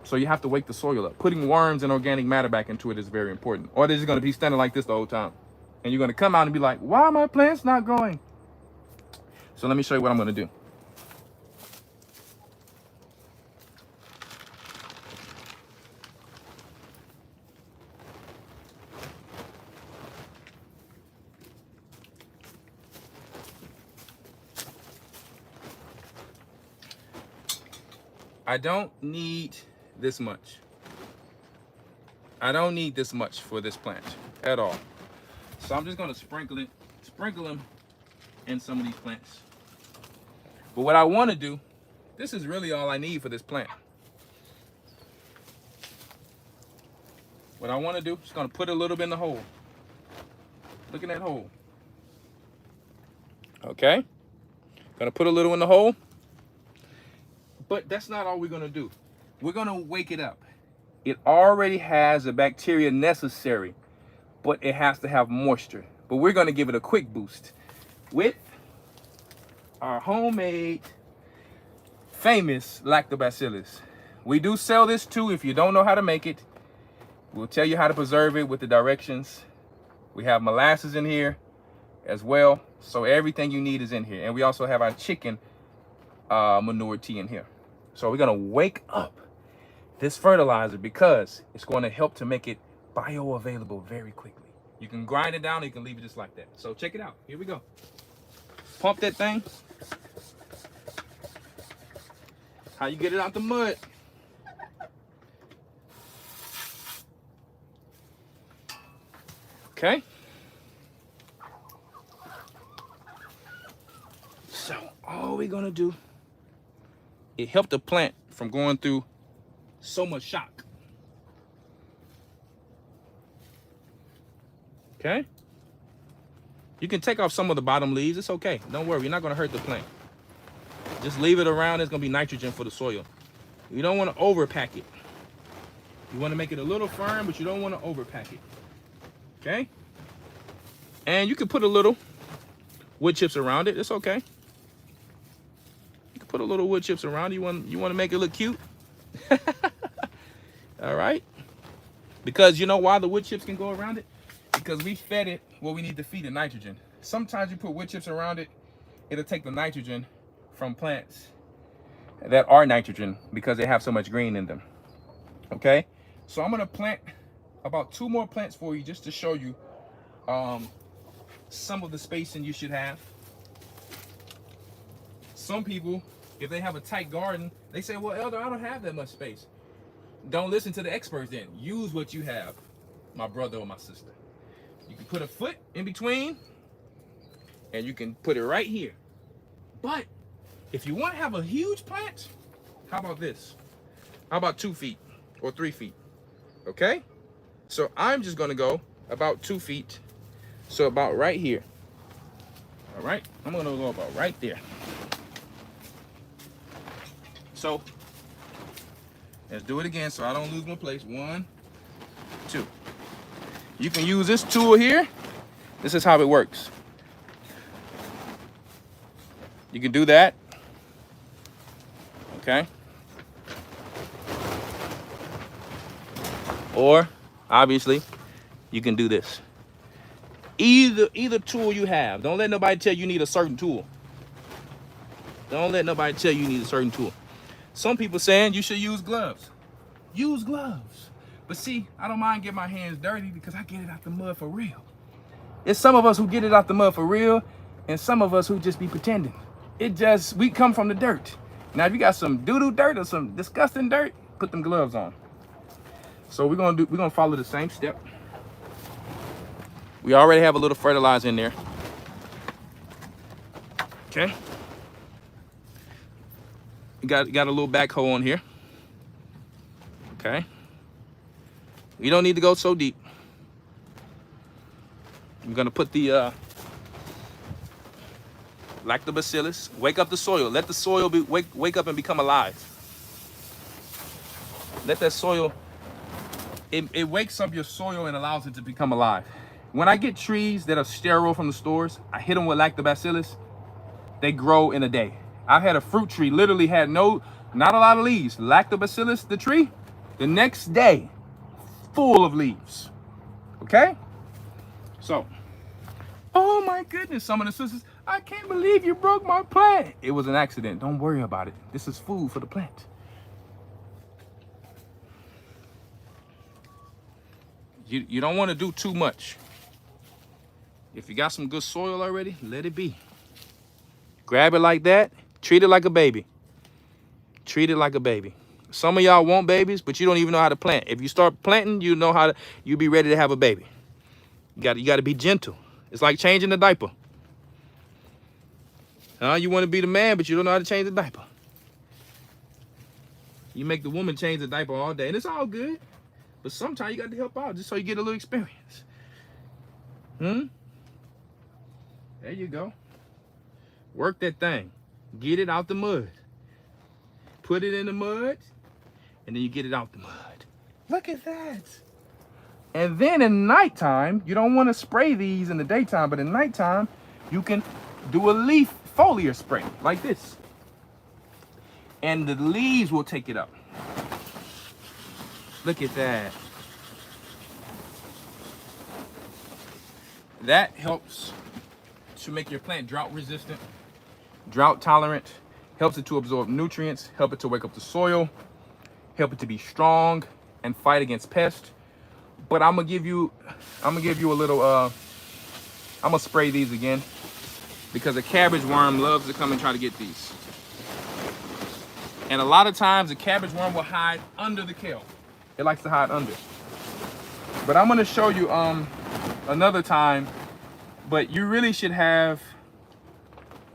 Speaker 1: So you have to wake the soil up. Putting worms and organic matter back into it is very important, or they're just going to be standing like this the whole time. And you're going to come out and be like, why are my plants not growing? So let me show you what I'm going to do. I don't need this much. I don't need this much for this plant at all. So I'm just gonna sprinkle them in some of these plants. But what I want to do, this is really all I need for this plant. What I want to do is gonna put a little bit in the hole. Look in that hole. Okay, gonna put a little in the hole. But that's not all we're gonna do. We're gonna wake it up. It already has the bacteria necessary, but it has to have moisture. But we're gonna give it a quick boost with our homemade, famous lactobacillus. We do sell this too. If you don't know how to make it, we'll tell you how to preserve it with the directions. We have molasses in here as well. So everything you need is in here. And we also have our chicken manure tea in here. So we're gonna wake up this fertilizer because it's going to help to make it bioavailable very quickly. You can grind it down, or you can leave it just like that. So check it out. Here we go. Pump that thing. How you get it out the mud? Okay. So all we're gonna do, it helped the plant from going through so much shock. Okay. You can take off some of the bottom leaves. It's okay. Don't worry. You're not going to hurt the plant. Just leave it around. It's going to be nitrogen for the soil. You don't want to overpack it. You want to make it a little firm, but you don't want to overpack it. Okay. And you can put a little wood chips around it. It's okay. You can put a little wood chips around it. You want to make it look cute. All right. Because you know why the wood chips can go around it? Because we fed it what we need to feed it, nitrogen. Sometimes you put wood chips around it, it'll take the nitrogen from plants that are nitrogen because they have so much green in them. Okay, so I'm gonna plant about 2 more plants for you just to show you some of the spacing you should have. Some people, if they have a tight garden, they say, well, Elder, I don't have that much space. Don't listen to the experts then. Use what you have, my brother or my sister. You can put a foot in between and you can put it right here. But if you want to have a huge plant, how about this? How about 2 feet or 3 feet? Okay? So I'm just going to go about 2 feet. So about right here. All right? I'm going to go about right there. So let's do it again so I don't lose my place. 1, 2. You can use this tool here. This is how it works. You can do that. Okay. Or obviously you can do this. Either tool you have. Don't let nobody tell you need a certain tool. Don't let nobody tell you need a certain tool. Some people saying you should use gloves. Use gloves. But see, I don't mind getting my hands dirty because I get it out the mud for real. It's some of us who get it out the mud for real, and some of us who just be pretending. We come from the dirt. Now, if you got some doo-doo dirt or some disgusting dirt, put them gloves on. So we're gonna follow the same step. We already have a little fertilizer in there. Okay. You got a little backhoe on here. Okay. You don't need to go so deep. I'm gonna put the lactobacillus. Wake up the soil. Let the soil wake up and become alive. Let that soil. It wakes up your soil and allows it to become alive. When I get trees that are sterile from the stores, I hit them with lactobacillus. They grow in a day. I've had a fruit tree literally had not a lot of leaves. Lactobacillus, the tree, the next day, full of leaves. Okay? So, oh my goodness, some of the sisters, I can't believe you broke my plant. It was an accident. Don't worry about it. This is food for the plant. You don't want to do too much. If you got some good soil already, let it be. Grab it like that. Treat it like a baby. Treat it like a baby. Some of y'all want babies, but you don't even know how to plant. If you start planting, you be ready to have a baby. You gotta be gentle. It's like changing the diaper. You want to be the man, but you don't know how to change the diaper. You make the woman change the diaper all day, and it's all good. But sometimes you got to help out just so you get a little experience. There you go. Work that thing. Get it out the mud. Put it in the mud, and then you get it out the mud. Look at that. And then in nighttime, you don't want to spray these in the daytime, but in nighttime, you can do a leaf foliar spray like this. And the leaves will take it up. Look at that. That helps to make your plant drought resistant, drought tolerant, helps it to absorb nutrients, help it to wake up the soil, help it to be strong and fight against pests. But I'm gonna give you a little, I'm gonna spray these again because a cabbage worm loves to come and try to get these. And a lot of times the cabbage worm will hide under the kale. It likes to hide under. But I'm gonna show you another time, but you really should have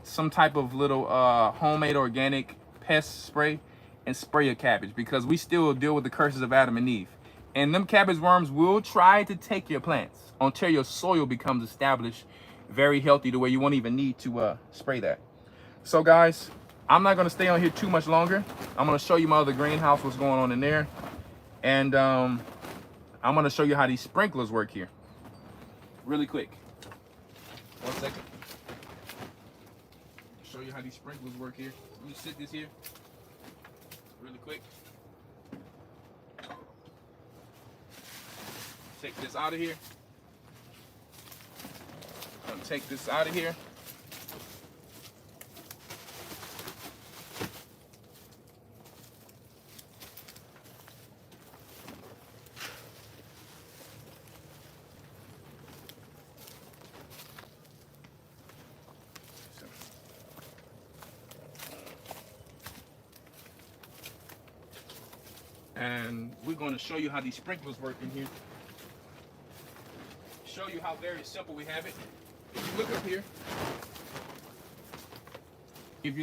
Speaker 1: some type of little homemade organic pest spray and spray your cabbage, because we still deal with the curses of Adam and Eve. And them cabbage worms will try to take your plants until your soil becomes established, very healthy, to where you won't even need to spray that. So guys, I'm not gonna stay on here too much longer. I'm gonna show you my other greenhouse, what's going on in there. And I'm gonna show you how these sprinklers work here. Really quick. 1 second. Show you how these sprinklers work here. Let me sit this here. Really quick. Take this out of here. I'm gonna take this out of here. And we're going to show you how these sprinklers work in here. Show you how very simple we have it. If you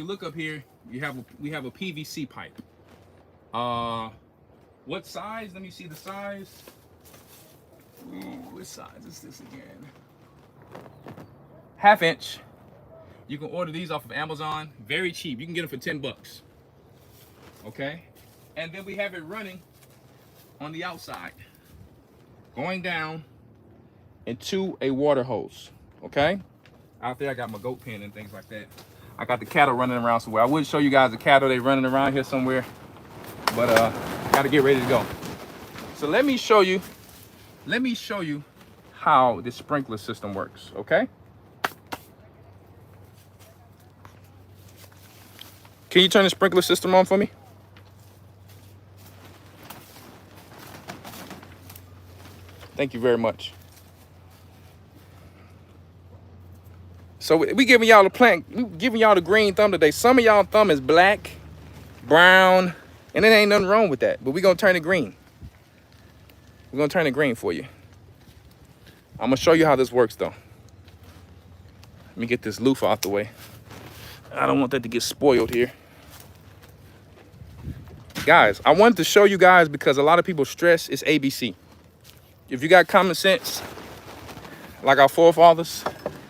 Speaker 1: look up here, we have a PVC pipe. What size? Let me see the size. Ooh, what size is this again? 1/2 inch. You can order these off of Amazon. Very cheap. You can get them for 10 bucks. Okay? And then we have it running on the outside, going down into a water hose. Okay? Out there I got my goat pen and things like that. I got the cattle running around somewhere. I would show you guys the cattle, they running around here somewhere, but gotta get ready to go. So let me show you how this sprinkler system works, okay? Can you turn the sprinkler system on for me? Thank you very much. So we giving y'all the plant, we giving y'all the green thumb today. Some of y'all thumb is black, brown, and it ain't nothing wrong with that. But we gonna turn it green. We're gonna turn it green for you. I'm gonna show you how this works though. Let me get this loofah out the way. I don't want that to get spoiled here. Guys, I wanted to show you guys because a lot of people stress it's ABC. If you got common sense, like our forefathers,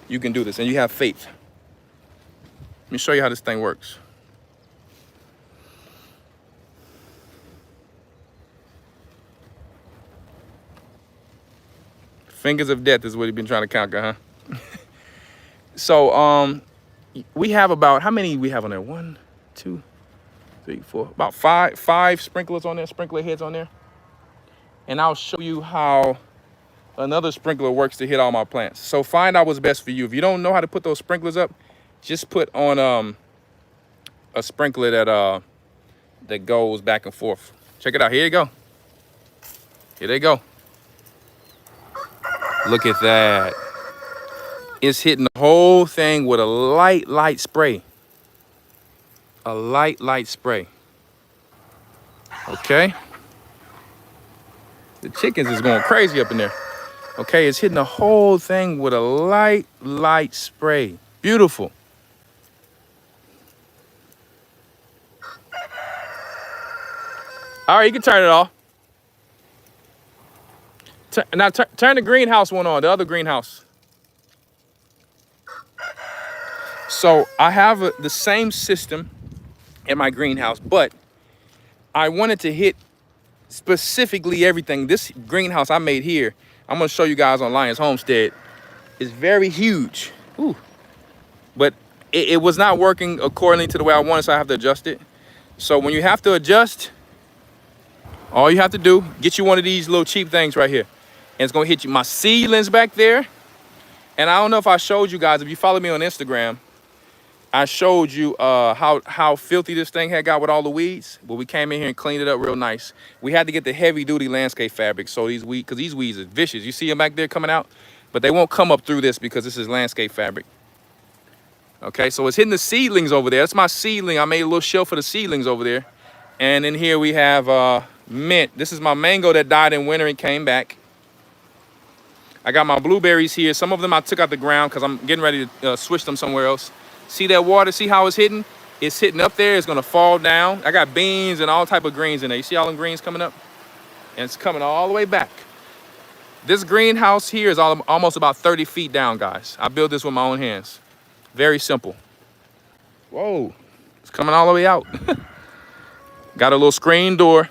Speaker 1: you can do this, and you have faith. Let me show you how this thing works. Fingers of death is what he's been trying to conquer, huh? So, we have about, how many we have on there? 1, 2, 3, 4, about five sprinklers on there, sprinkler heads on there. And I'll show you how another sprinkler works to hit all my plants. So find out what's best for you. If you don't know how to put those sprinklers up, just put on a sprinkler that goes back and forth. Check it out. Here you go. Here they go. Look at that. It's hitting the whole thing with a light spray. A light spray. Okay. The chickens is going crazy up in there. Okay, it's hitting the whole thing with a light spray. Beautiful. All right, you can turn it off. Now turn the greenhouse one on, the other greenhouse. So I have the same system in my greenhouse, but I wanted to hit specifically everything. This greenhouse I made here, I'm gonna show you guys on Lion's Homestead, is very huge. Ooh. But it was not working accordingly to the way I wanted, so I have to adjust it. So when you have to adjust, all you have to do, get you one of these little cheap things right here. And it's gonna hit you. My seedlings back there. And I don't know if I showed you guys, if you follow me on Instagram, I showed you how filthy this thing had got with all the weeds. But we came in here and cleaned it up real nice. We had to get the heavy duty landscape fabric. So these weeds, because these weeds are vicious. You see them back there coming out, but they won't come up through this because this is landscape fabric. Okay, so it's hitting the seedlings over there. That's my seedling. I made a little shelf for the seedlings over there. And in here we have mint. This is my mango that died in winter and came back. I got my blueberries here. Some of them I took out the ground because I'm getting ready to switch them somewhere else. See that water? See how it's hitting? It's hitting up there. It's going to fall down. I got beans and all type of greens in there. You see all them greens coming up? And it's coming all the way back. This greenhouse here is almost about 30 feet down, guys. I built this with my own hands. Very simple. Whoa. It's coming all the way out. Got a little screen door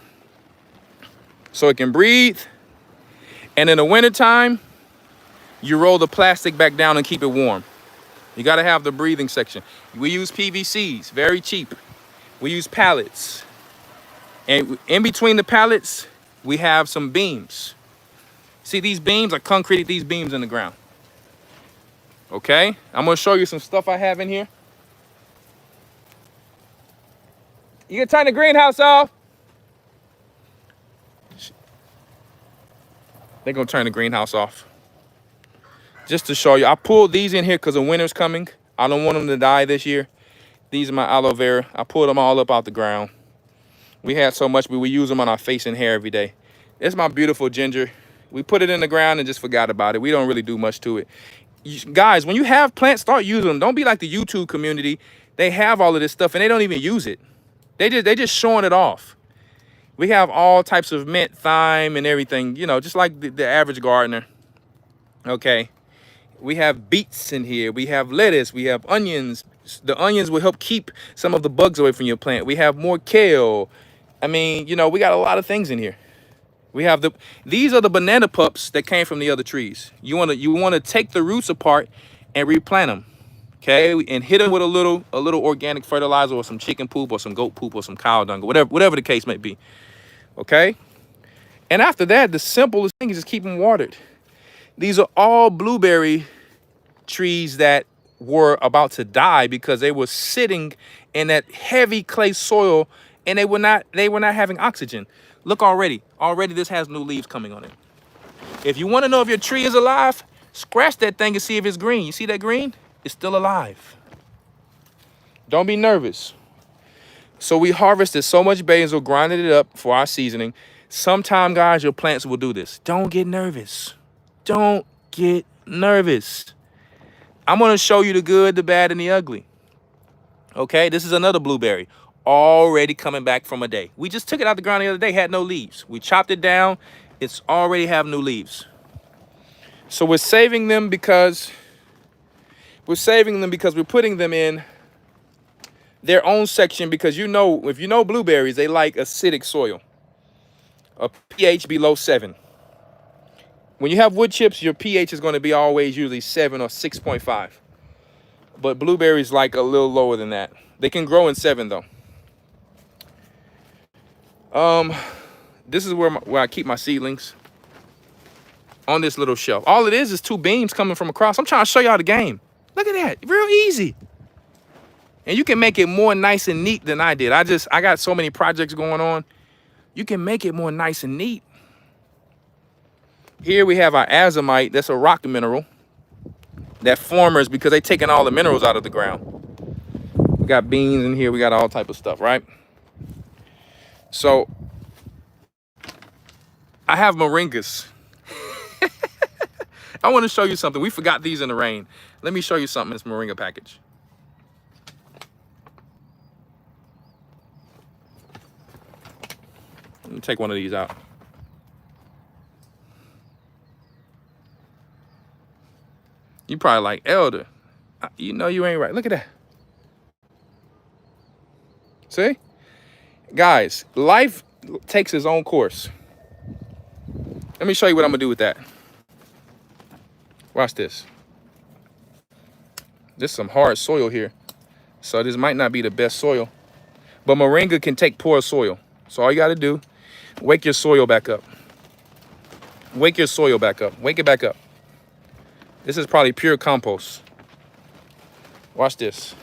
Speaker 1: so it can breathe. And in the wintertime, you roll the plastic back down and keep it warm. You gotta have the breathing section. We use PVCs, very cheap. We use pallets. And in between the pallets, we have some beams. See these beams? I concreted these beams in the ground. Okay, I'm gonna show you some stuff I have in here. You can turn the greenhouse off. They're gonna turn the greenhouse off. Just to show you, I pulled these in here because the winter's coming. I don't want them to die this year. These are my aloe vera. I pulled them all up out the ground. We had so much, we use them on our face and hair every day. It's my beautiful ginger. We put it in the ground and just forgot about it. We don't really do much to it. Guys, when you have plants, start using them. Don't be like the YouTube community. They have all of this stuff and they don't even use it. They just showing it off. We have all types of mint, thyme, and everything, you know, just like the average gardener. Okay. We have beets in here. We have lettuce. We have onions. The onions will help keep some of the bugs away from your plant. We have more kale. I mean, you know, we got a lot of things in here. We have these are the banana pups that came from the other trees. You wanna take the roots apart and replant them, okay? And hit them with a little organic fertilizer or some chicken poop or some goat poop or some cow dung or whatever the case may be, okay? And after that, the simplest thing is just keep them watered. These are all blueberry trees that were about to die because they were sitting in that heavy clay soil and they were not having oxygen. Look already this has new leaves coming on it. If you want to know if your tree is alive, scratch that thing and see if it's green. You see that green? It's still alive. Don't be nervous. So we harvested so much basil, grinded it up for our seasoning. Sometime, guys, your plants will do this. Don't get nervous. Don't get nervous. I'm going to show you the good, the bad, and the ugly. Okay, this is another blueberry. Already coming back from a day. We just took it out the ground the other day, had no leaves. We chopped it down. It's already have new leaves. So we're saving them because we're putting them in their own section because you know, if you know blueberries, they like acidic soil. A pH below 7. When you have wood chips, your pH is going to be always usually 7 or 6.5. But blueberries like a little lower than that. They can grow in 7 though. This is where I keep my seedlings. On this little shelf. All it is 2 beams coming from across. I'm trying to show y'all the game. Look at that. Real easy. And you can make it more nice and neat than I did. I got so many projects going on. You can make it more nice and neat. Here we have our azomite. That's a rock mineral that formers because they taking all the minerals out of the ground. We got beans in here. We got all type of stuff, right? So I have moringas. I want to show you something. We forgot these in the rain. Let me show you something in this moringa package. Let me take one of these out. You probably like, Elder, you know you ain't right. Look at that. See? Guys, life takes its own course. Let me show you what I'm gonna do with that. Watch this. This is some hard soil here. So this might not be the best soil, but moringa can take poor soil. So all you gotta do, wake your soil back up. Wake your soil back up. Wake it back up. This is probably pure compost. Watch this.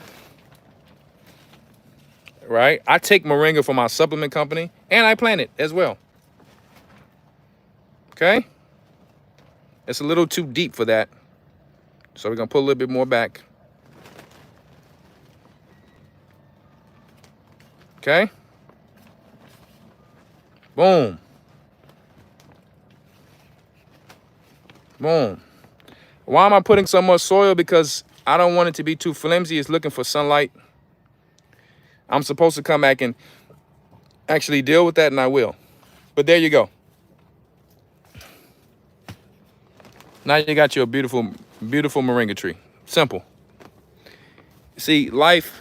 Speaker 1: Right? I take moringa from my supplement company and I plant it as well. Okay? It's a little too deep for that. So we're gonna put a little bit more back. Okay? Boom. Boom. Why am I putting so much soil? Because I don't want it to be too flimsy. It's looking for sunlight. I'm supposed to come back and actually deal with that, and I will. But there you go. Now you got your beautiful, beautiful moringa tree. Simple. See, life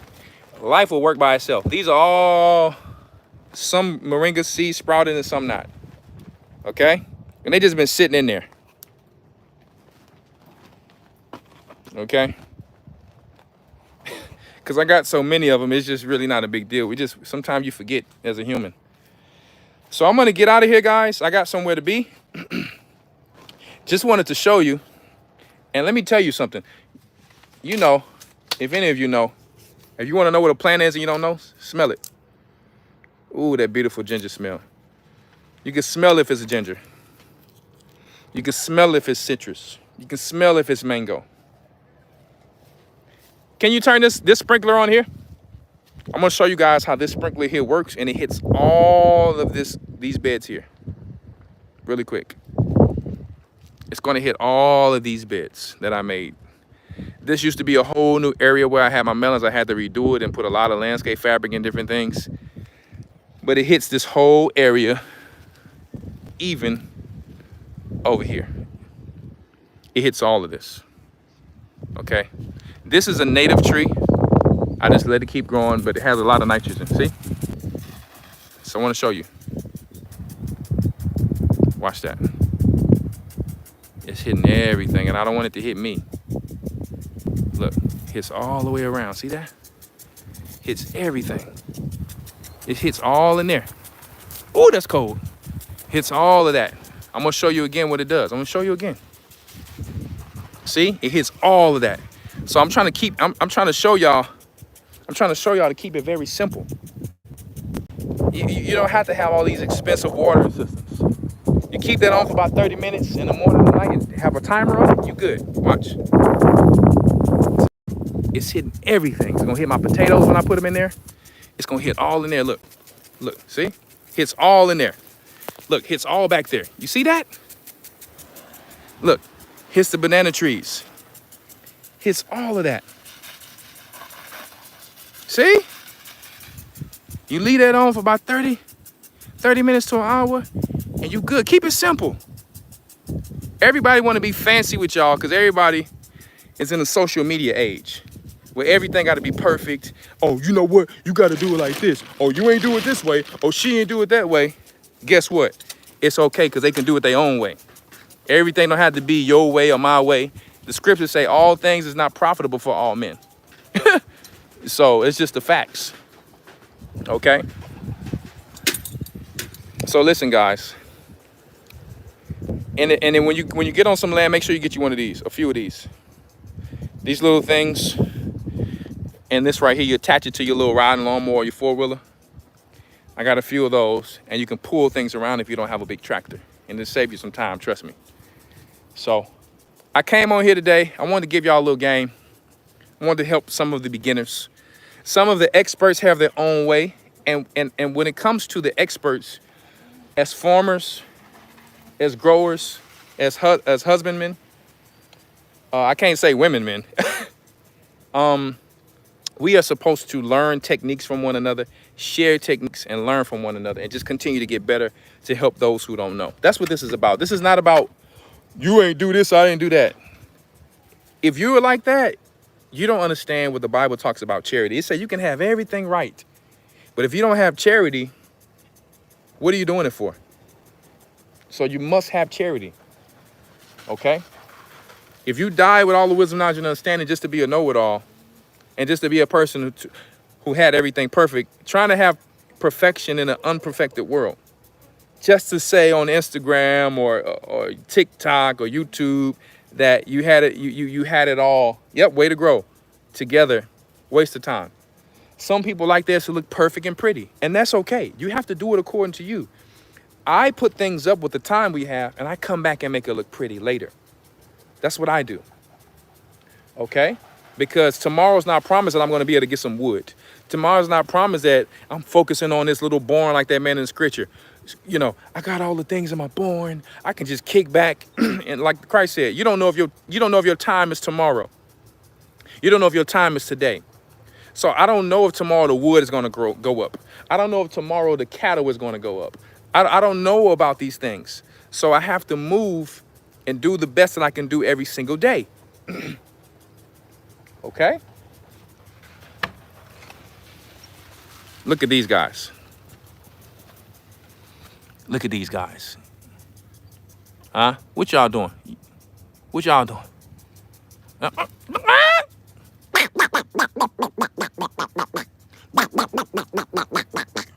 Speaker 1: will work by itself. These are all some moringa seeds sprouted and some not. Okay? And they just been sitting in there. Okay? Because I got so many of them, it's just really not a big deal. Sometimes you forget as a human. So I'm gonna get out of here, guys. I got somewhere to be. Just wanted to show you. And let me tell you something. You know, if any of you know, if you want to know what a plant is and you don't know, smell it. Ooh, that beautiful ginger smell. You can smell if it's a ginger. You can smell if it's citrus. You can smell if it's mango. Can you turn this sprinkler on here? I'm gonna show you guys how this sprinkler here works, and it hits all of these beds here. Really quick. It's gonna hit all of these beds that I made. This used to be a whole new area where I had my melons. I had to redo it and put a lot of landscape fabric and different things. But it hits this whole area, even over here. It hits all of this, okay? This is a native tree. I just let it keep growing, but it has a lot of nitrogen, see? So I wanna show you. Watch that. It's hitting everything, and I don't want it to hit me. Look, hits all the way around, see that? Hits everything. It hits all in there. Oh, that's cold. Hits all of that. I'm gonna show you again what it does. I'm gonna show you again. See, it hits all of that. So I'm trying to show y'all to keep it very simple. You don't have to have all these expensive water systems. You keep that on for about 30 minutes in the morning and night and have a timer on it, you good. Watch. It's hitting everything. It's gonna hit my potatoes when I put them in there. It's gonna hit all in there. Look, see? Hits all in there. Look, hits all back there. You see that? Look, hits the banana trees. Hits all of that. See? You leave that on for about 30 minutes to an hour, and you good. Keep it simple. Everybody want to be fancy with y'all because everybody is in the social media age where everything got to be perfect. Oh, you know what? You got to do it like this. Oh, you ain't do it this way. Oh, she ain't do it that way. Guess what? It's okay because they can do it their own way. Everything don't have to be your way or my way. The scriptures say all things is not profitable for all men. So it's just the facts. Okay? So listen, guys. And then when you get on some land, make sure you get you one of these, a few of these. These little things. And this right here, you attach it to your little riding lawnmower or your four-wheeler. I got a few of those, and you can pull things around if you don't have a big tractor. And it'll save you some time, trust me. So I came on here today. I wanted to give y'all a little game. I wanted to help some of the beginners. Some of the experts have their own way. And when it comes to the experts, as farmers, as growers, as husbandmen, I can't say women, men. We are supposed to learn techniques from one another, share techniques, and learn from one another, and just continue to get better to help those who don't know. That's what this is about. This is not about you ain't do this, I didn't do that. If you were like that, you don't understand what the Bible talks about charity. It says you can have everything right, but if you don't have charity, what are you doing it for? So you must have charity, okay? If you die with all the wisdom, knowledge, and understanding just to be a know-it-all and just to be a person who had everything perfect, trying to have perfection in an unperfected world, just to say on Instagram or TikTok or YouTube that you had it, you had it all. Yep, way to grow. Together, waste of time. Some people like theirs to look perfect and pretty, and that's okay. You have to do it according to you. I put things up with the time we have, and I come back and make it look pretty later. That's what I do, okay? Because tomorrow's not promised that I'm going to be able to get some wood. Tomorrow's not promised that I'm focusing on this little barn like that man in the scripture. You know, I got all the things in my barn. I can just kick back, and like Christ said, you don't know if your time is tomorrow. You don't know if your time is today. So I don't know if tomorrow the wood is going to go up. I don't know if tomorrow the cattle is going to go up. I don't know about these things. So I have to move and do the best that I can do every single day. Okay? Look at these guys. Look at these guys. Huh? What y'all doing? What y'all doing?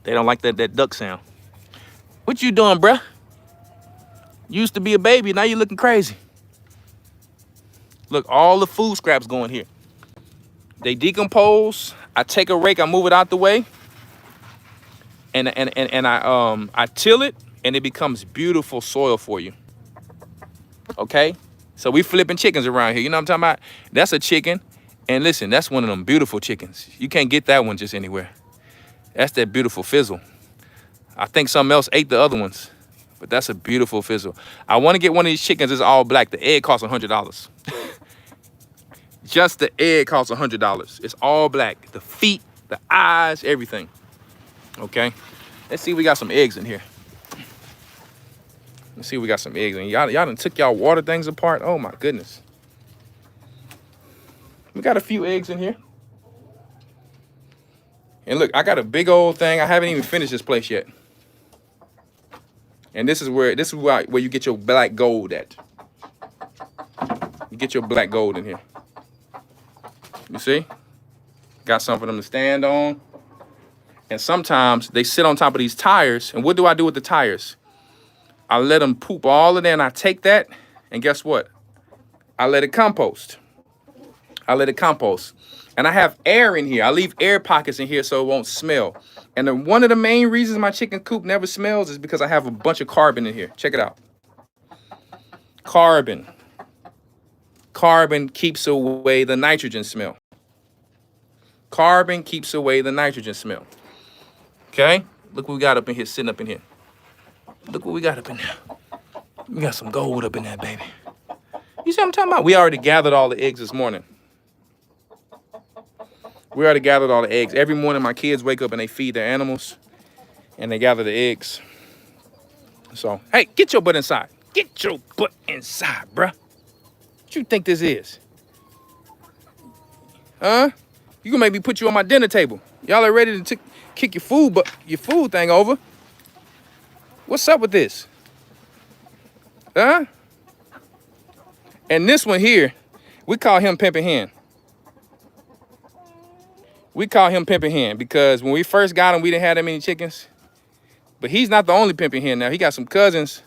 Speaker 1: They don't like that duck sound. What you doing, bruh? You used to be a baby, now you looking crazy. Look, all the food scraps going here. They decompose. I take a rake, I move it out the way, and I till it, and it becomes beautiful soil for you. Okay? So we flipping chickens around here. You know what I'm talking about? That's a chicken. And listen, that's one of them beautiful chickens. You can't get that one just anywhere. That's that beautiful fizzle. I think something else ate the other ones, but that's a beautiful fizzle. I want to get one of these chickens. It's all black. The egg costs $100. Just the egg costs $100. It's all black. The feet, the eyes, everything. Okay. Let's see. We got some eggs in here. Let's see. We got some eggs in here. Y'all done took y'all water things apart. Oh my goodness. We got a few eggs in here. And look, I got a big old thing. I haven't even finished this place yet. And this is where you get your black gold at. You get your black gold in here. You see? Got something for them to stand on. And sometimes they sit on top of these tires. And what do I do with the tires? I let them poop all in there, and I take that, and guess what? I let it compost. And I have air in here. I leave air pockets in here so it won't smell. And then one of the main reasons my chicken coop never smells is because I have a bunch of carbon in here. Check it out. Carbon. Carbon keeps away the nitrogen smell. Carbon keeps away the nitrogen smell. Okay? Look what we got up in here, sitting up in here. Look what we got up in there. We got some gold up in there, baby. You see what I'm talking about? We already gathered all the eggs this morning. We already gathered all the eggs. Every morning my kids wake up and they feed their animals and they gather the eggs. So, hey, get your butt inside. Get your butt inside, bruh. What you think this is? Huh? You gonna make me put you on my dinner table. Y'all are ready to kick your food thing over. What's up with this? Huh? And this one here, we call him Pimpin' Hen. We call him Pimpin' Hen because when we first got him, we didn't have that many chickens. But he's not the only Pimpin' Hen now. He got some cousins.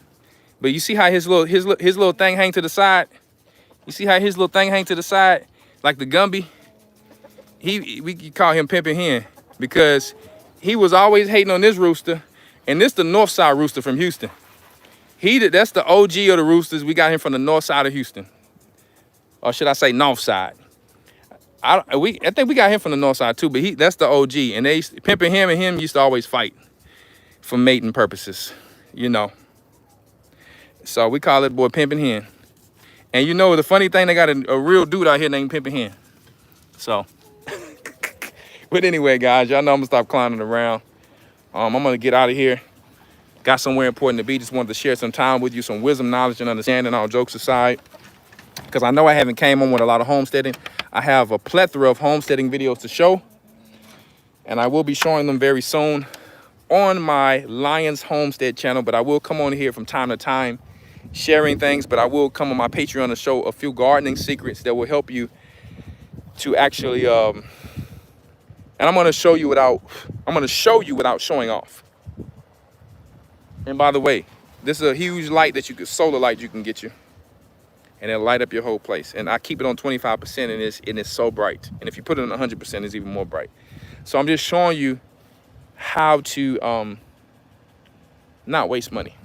Speaker 1: But you see how his little thing hang to the side? You see how his little thing hang to the side? Like the Gumby? We call him Pimpin' Hen because he was always hating on this rooster. And this the north side rooster from Houston. That's the OG of the roosters. We got him from the north side of Houston. Or should I say north side? I think we got him from the north side too, but that's the OG. And Pimpin' Hen and him used to always fight for mating purposes, you know. So we call it boy Pimpin' Hen. And you know the funny thing, they got a real dude out here named Pimpin' Hen. So, but anyway, guys, y'all know I'm gonna stop clowning around. I'm gonna get out of here. Got somewhere important to be. Just wanted to share some time with you, some wisdom, knowledge, and understanding, all jokes aside. Because I know I haven't came on with a lot of homesteading. I have a plethora of homesteading videos to show. And I will be showing them very soon on my Lions Homestead channel. But I will come on here from time to time sharing things. But I will come on my Patreon to show a few gardening secrets that will help you to actually... and I'm going to show you without showing off. And by the way, this is a huge light that you could, solar light you can get you. And it'll light up your whole place. And I keep it on 25% and it's so bright. And if you put it on 100%, it's even more bright. So I'm just showing you how to not waste money.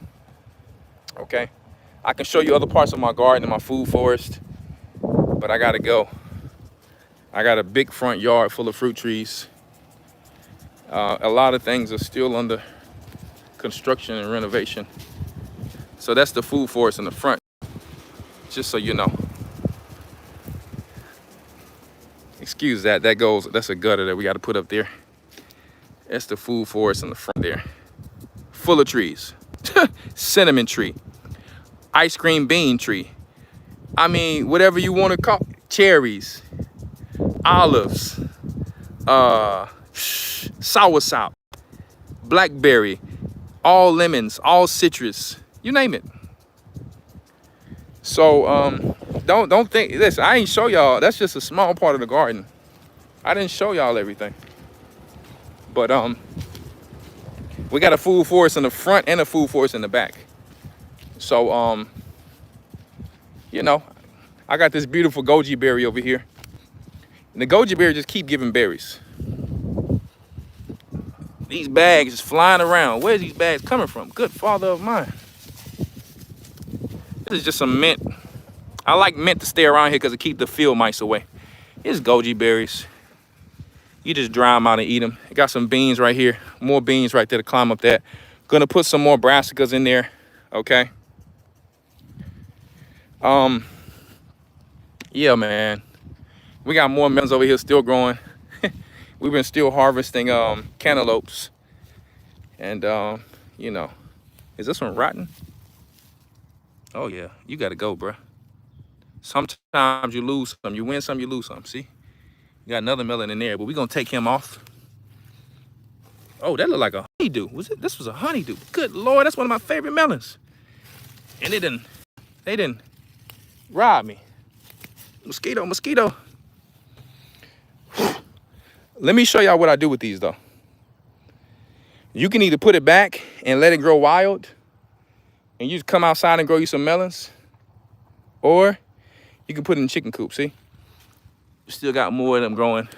Speaker 1: Okay? I can show you other parts of my garden and my food forest, but I gotta go. I got a big front yard full of fruit trees. A lot of things are still under construction and renovation. So that's the food forest in the front, just so you know. Excuse that, that's a gutter that we got to put up there. That's the food forest in the front there. Full of trees. Cinnamon tree. Ice cream bean tree. I mean, whatever you want to call it. Cherries. Olives. Soursop. Blackberry. All lemons. All citrus. You name it. So, don't think, listen, I ain't show y'all, that's just a small part of the garden. I didn't show y'all everything. But we got a food forest in the front and a food forest in the back. So you know, I got this beautiful goji berry over here. And the goji berry just keep giving berries. These bags is flying around. Where's these bags coming from? Good father of mine. This is just some mint. I like mint to stay around here because it keeps the field mice away. It's goji berries. You just dry them out and eat them. I got some beans right here. More beans right there to climb up that. Gonna put some more brassicas in there. Okay. Yeah, man. We got more melons over here still growing. We've been still harvesting cantaloupes. And you know, is this one rotten? Oh yeah, you gotta go, bruh. Sometimes you lose some, you win some, you lose some. See, you got another melon in there, but we're gonna take him off. Oh, that looked like a honeydew. Was it? This was a honeydew. Good Lord, that's one of my favorite melons. And they didn't rob me. Mosquito, mosquito. Let me show y'all what I do with these though. You can either put it back and let it grow wild, and you just come outside and grow you some melons, or you can put it in chicken coop. See, you still got more of them growing.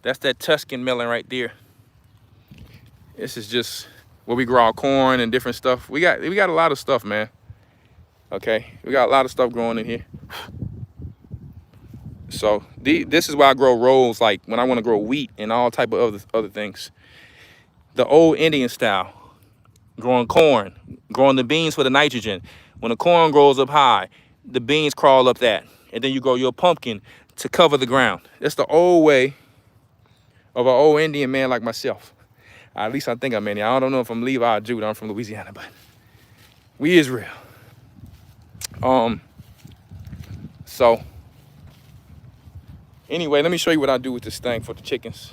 Speaker 1: That's that Tuscan melon right there. This is just where we grow our corn and different stuff. We got a lot of stuff, man. Okay, we got a lot of stuff growing in here. So this is why I grow rows, like when I want to grow wheat and all type of other things. The old Indian style, growing corn, growing the beans for the nitrogen. When the corn grows up high, the beans crawl up that. And then you grow your pumpkin to cover the ground. That's the old way of an old Indian man like myself. At least I think I'm Indian. I don't know if I'm Levi or Judah. I'm from Louisiana, but we is real. So anyway, let me show you what I do with this thing for the chickens.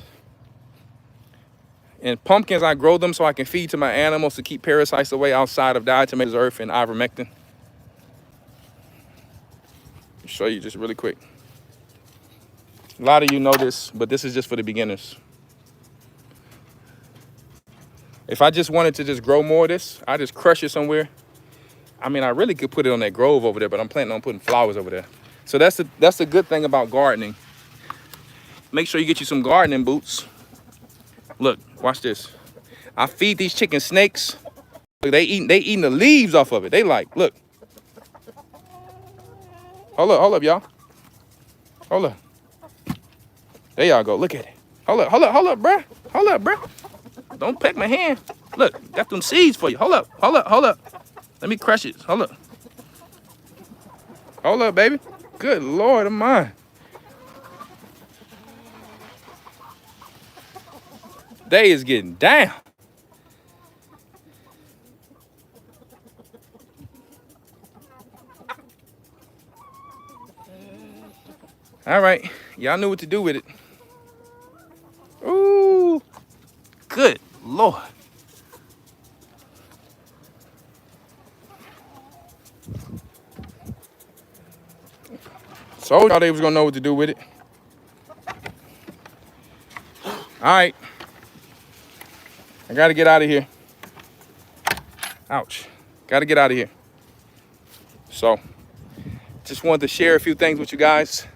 Speaker 1: And pumpkins, I grow them so I can feed to my animals to keep parasites away outside of diatomaceous earth and ivermectin. I'll show you just really quick. A lot of you know this, but this is just for the beginners. If I just wanted to just grow more of this, I just crush it somewhere. I mean, I really could put it on that grove over there, but I'm planning on putting flowers over there. So that's the good thing about gardening. Make sure you get you some gardening boots. Look, watch this. I feed these chickens snakes. Look, they eating the leaves off of it. They like, look. Hold up, y'all. Hold up. There y'all go. Look at it. Hold up, bruh. Hold up, bruh. Don't peck my hand. Look, got them seeds for you. Hold up. Let me crush it. Hold up. Hold up, baby. Good Lord of mine. They is getting down. All right. Y'all knew what to do with it. Ooh. Good Lord. So y'all they was gonna know what to do with it. All right. I gotta get out of here. Ouch. Gotta get out of here. So, just wanted to share a few things with you guys.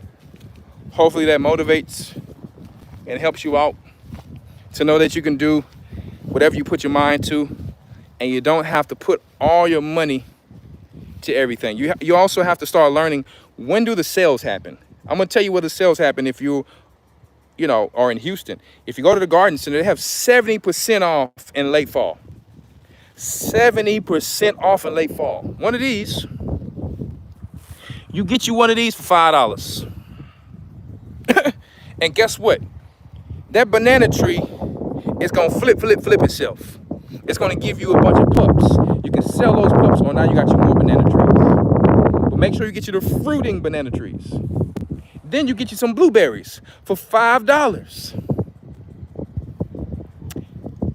Speaker 1: Hopefully that motivates and helps you out to know that you can do whatever you put your mind to, and you don't have to put all your money to everything. You also have to start learning, when do the sales happen? I'm gonna tell you where the sales happen if you are in Houston. If you go to the garden center, they have 70% off in late fall. 70% off in late fall. One of these, you get you one of these for $5. And guess what? That banana tree is gonna flip itself. It's gonna give you a bunch of pups. You can sell those pups, or now you got your more banana trees. But make sure you get you the fruiting banana trees. Then you get you some blueberries for $5.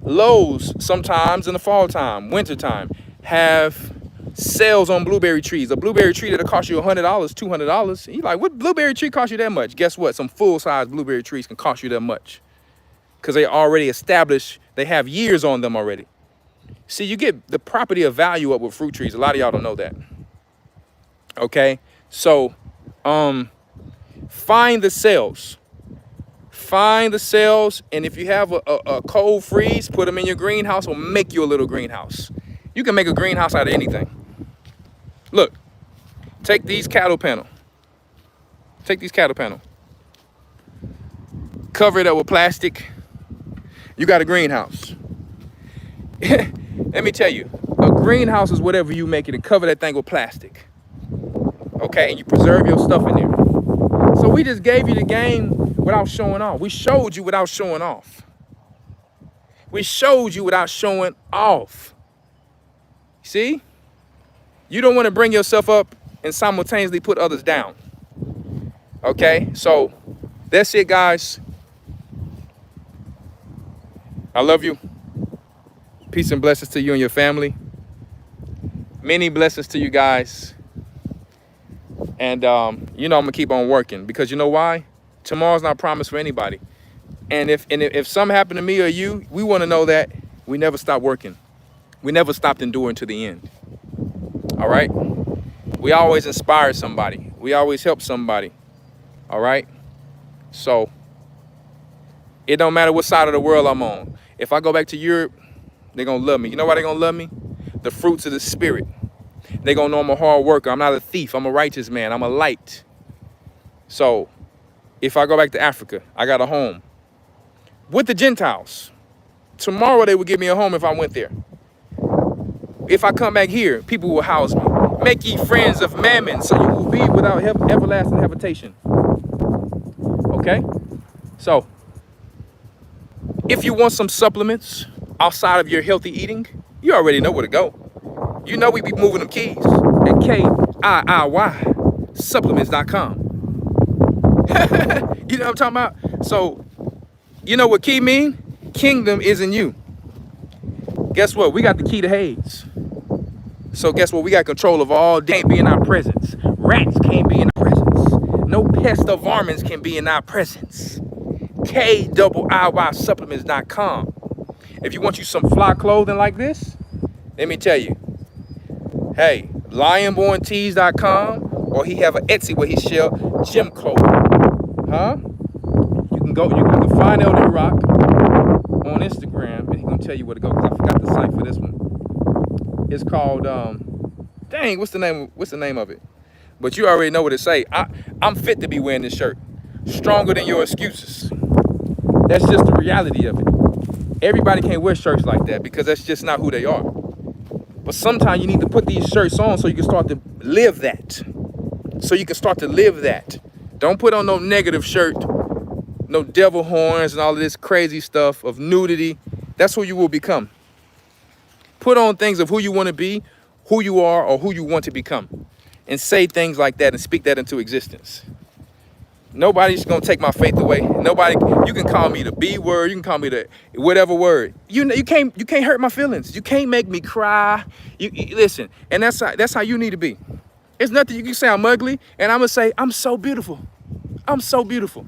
Speaker 1: Lowe's sometimes in the fall time, winter time, have sales on blueberry trees. A blueberry tree that'll cost you $100, $200. And you're like, what blueberry tree cost you that much? Guess what? Some full-size blueberry trees can cost you that much because they already established, they have years on them already. See, you get the property of value up with fruit trees. A lot of y'all don't know that. Okay? So, find the sales. Find the sales, and if you have a cold freeze, put them in your greenhouse or make you a little greenhouse. You can make a greenhouse out of anything. Look, take these cattle panel. Take these cattle panel. Cover it up with plastic. You got a greenhouse. Let me tell you, a greenhouse is whatever you make it, and cover that thing with plastic. Okay, and you preserve your stuff in there. So we just gave you the game without showing off. We showed you without showing off. We showed you without showing off. See? You don't want to bring yourself up and simultaneously put others down. Okay? So that's it, guys. I love you. Peace and blessings to you and your family. Many blessings to you guys. And, I'm going to keep on working, because you know why? Tomorrow's not promised for anybody. And if something happened to me or you, we want to know that we never stopped working. We never stopped enduring to the end. All right? We always inspire somebody. We always help somebody. All right? So it don't matter what side of the world I'm on. If I go back to Europe, they're going to love me. You know why they're going to love me? The fruits of the Spirit. They're going to know I'm a hard worker. I'm not a thief. I'm a righteous man. I'm a light. So if I go back to Africa, I got a home with the Gentiles. Tomorrow they would give me a home if I went there. If I come back here, people will house me. Make ye friends of mammon, so you will be without everlasting habitation. Okay? So if you want some supplements outside of your healthy eating, you already know where to go. You know we be moving them keys at KIIY supplements.com. You know what I'm talking about? So, you know what key mean? Kingdom is in you. Guess what? We got the key to Hades. So guess what? We got control of all. Can't be in our presence. Rats can't be in our presence. No pest or varmints can be in our presence. KIIY supplements.com. If you want you some fly clothing like this, let me tell you. Hey, lionborntees.com, or he have an Etsy where he sell gym clothing. Huh? You can find Elder Rawchaa on Instagram, and he gonna tell you where to go, because I forgot the site for this one. It's called dang, what's the name of it? But you already know what it say. I'm fit to be wearing this shirt. Stronger than your excuses. That's just the reality of it. Everybody can't wear shirts like that, because that's just not who they are. But sometimes you need to put these shirts on so you can start to live that. so you can start to live that. Don't put on no negative shirt, no devil horns and all of this crazy stuff of nudity. That's who you will become. Put on things of who you want to be, who you are, or who you want to become. And say things like that and speak that into existence. Nobody's gonna take my faith away. Nobody, you can call me the B word, you can call me the whatever word. You can't hurt my feelings. You can't make me cry. You listen, and that's how you need to be. It's nothing you can say I'm ugly, and I'm gonna say I'm so beautiful. I'm so beautiful.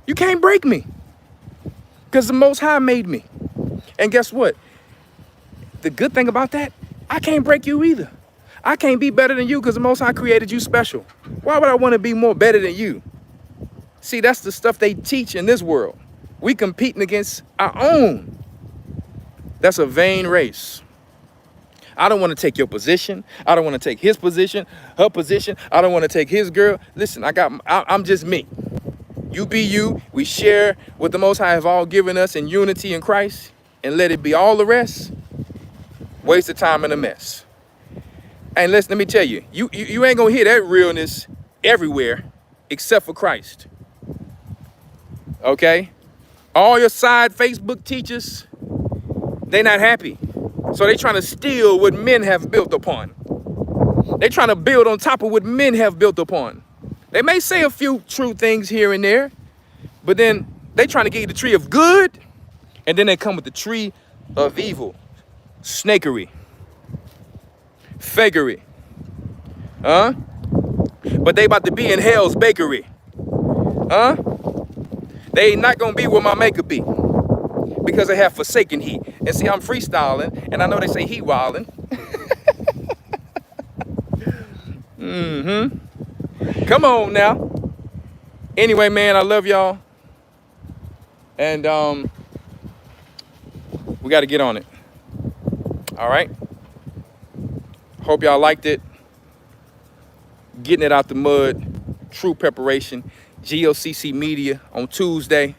Speaker 1: You can't break me. Because the Most High made me. And guess what? The good thing about that, I can't break you either. I can't be better than you because the Most High created you special. Why would I want to be more better than you? See, that's the stuff they teach in this world. We competing against our own. That's a vain race. I don't want to take your position. I don't want to take his position, her position. I don't want to take his girl. Listen, I'm just me. You be you. We share what the Most High have all given us in unity in Christ, and let it be all the rest. Waste of time and a mess. And let me tell you, you ain't gonna hear that realness everywhere except for Christ. Okay? All your side Facebook teachers, they not happy. So they trying to steal what men have built upon. They trying to build on top of what men have built upon. They may say a few true things here and there, but then they trying to get you the tree of good, and then they come with the tree of evil. Snakery. Fakery. Huh? But they about to be in hell's bakery. Huh? They ain't not gonna be where my maker be. Because they have forsaken he. And see, I'm freestyling, and I know they say he wilding. Come on now. Anyway, man, I love y'all. And we got to get on it. All right? Hope y'all liked it. Getting it out the mud. True preparation. G.O.C.C. Media on Tuesday.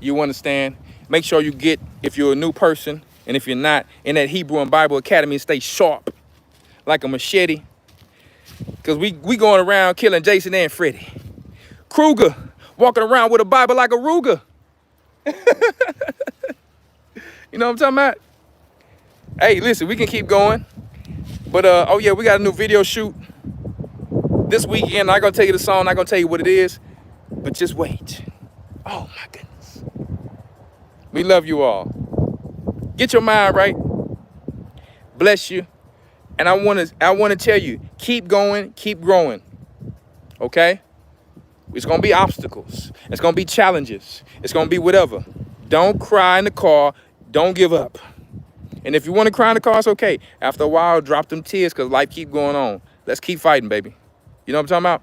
Speaker 1: You understand? Make sure you get, if you're a new person, and if you're not, in that Hebrew and Bible Academy, stay sharp like a machete. Because we going around killing Jason and Freddy. Krueger walking around with a Bible like a Ruger. You know what I'm talking about? Hey, listen, we can keep going. But, oh yeah, we got a new video shoot this weekend. I'm not going to tell you the song. I'm not going to tell you what it is. But just wait. Oh, my goodness. We love you all. Get your mind right. Bless you. And I want to tell you, keep going, keep growing. Okay? It's going to be obstacles. It's going to be challenges. It's going to be whatever. Don't cry in the car. Don't give up. And if you want to cry in the car, it's okay. After a while, drop them tears because life keep going on. Let's keep fighting, baby. You know what I'm talking about?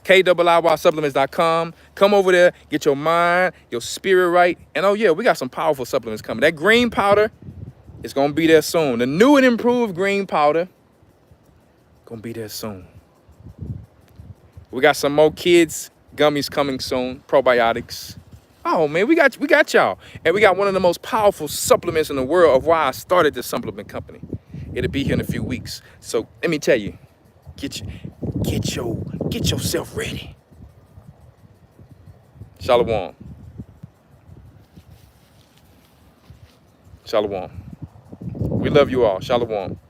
Speaker 1: KIIYSupplements.com. Come over there, get your mind, your spirit right. And oh yeah, we got some powerful supplements coming. That green powder is going to be there soon. The new and improved green powder going to be there soon. We got some more kids gummies coming soon, probiotics. Oh man, we got y'all. And we got one of the most powerful supplements in the world of why I started this supplement company. It'll be here in a few weeks. So let me tell you, get yourself ready. Shalom. Shalom. We love you all. Shalom.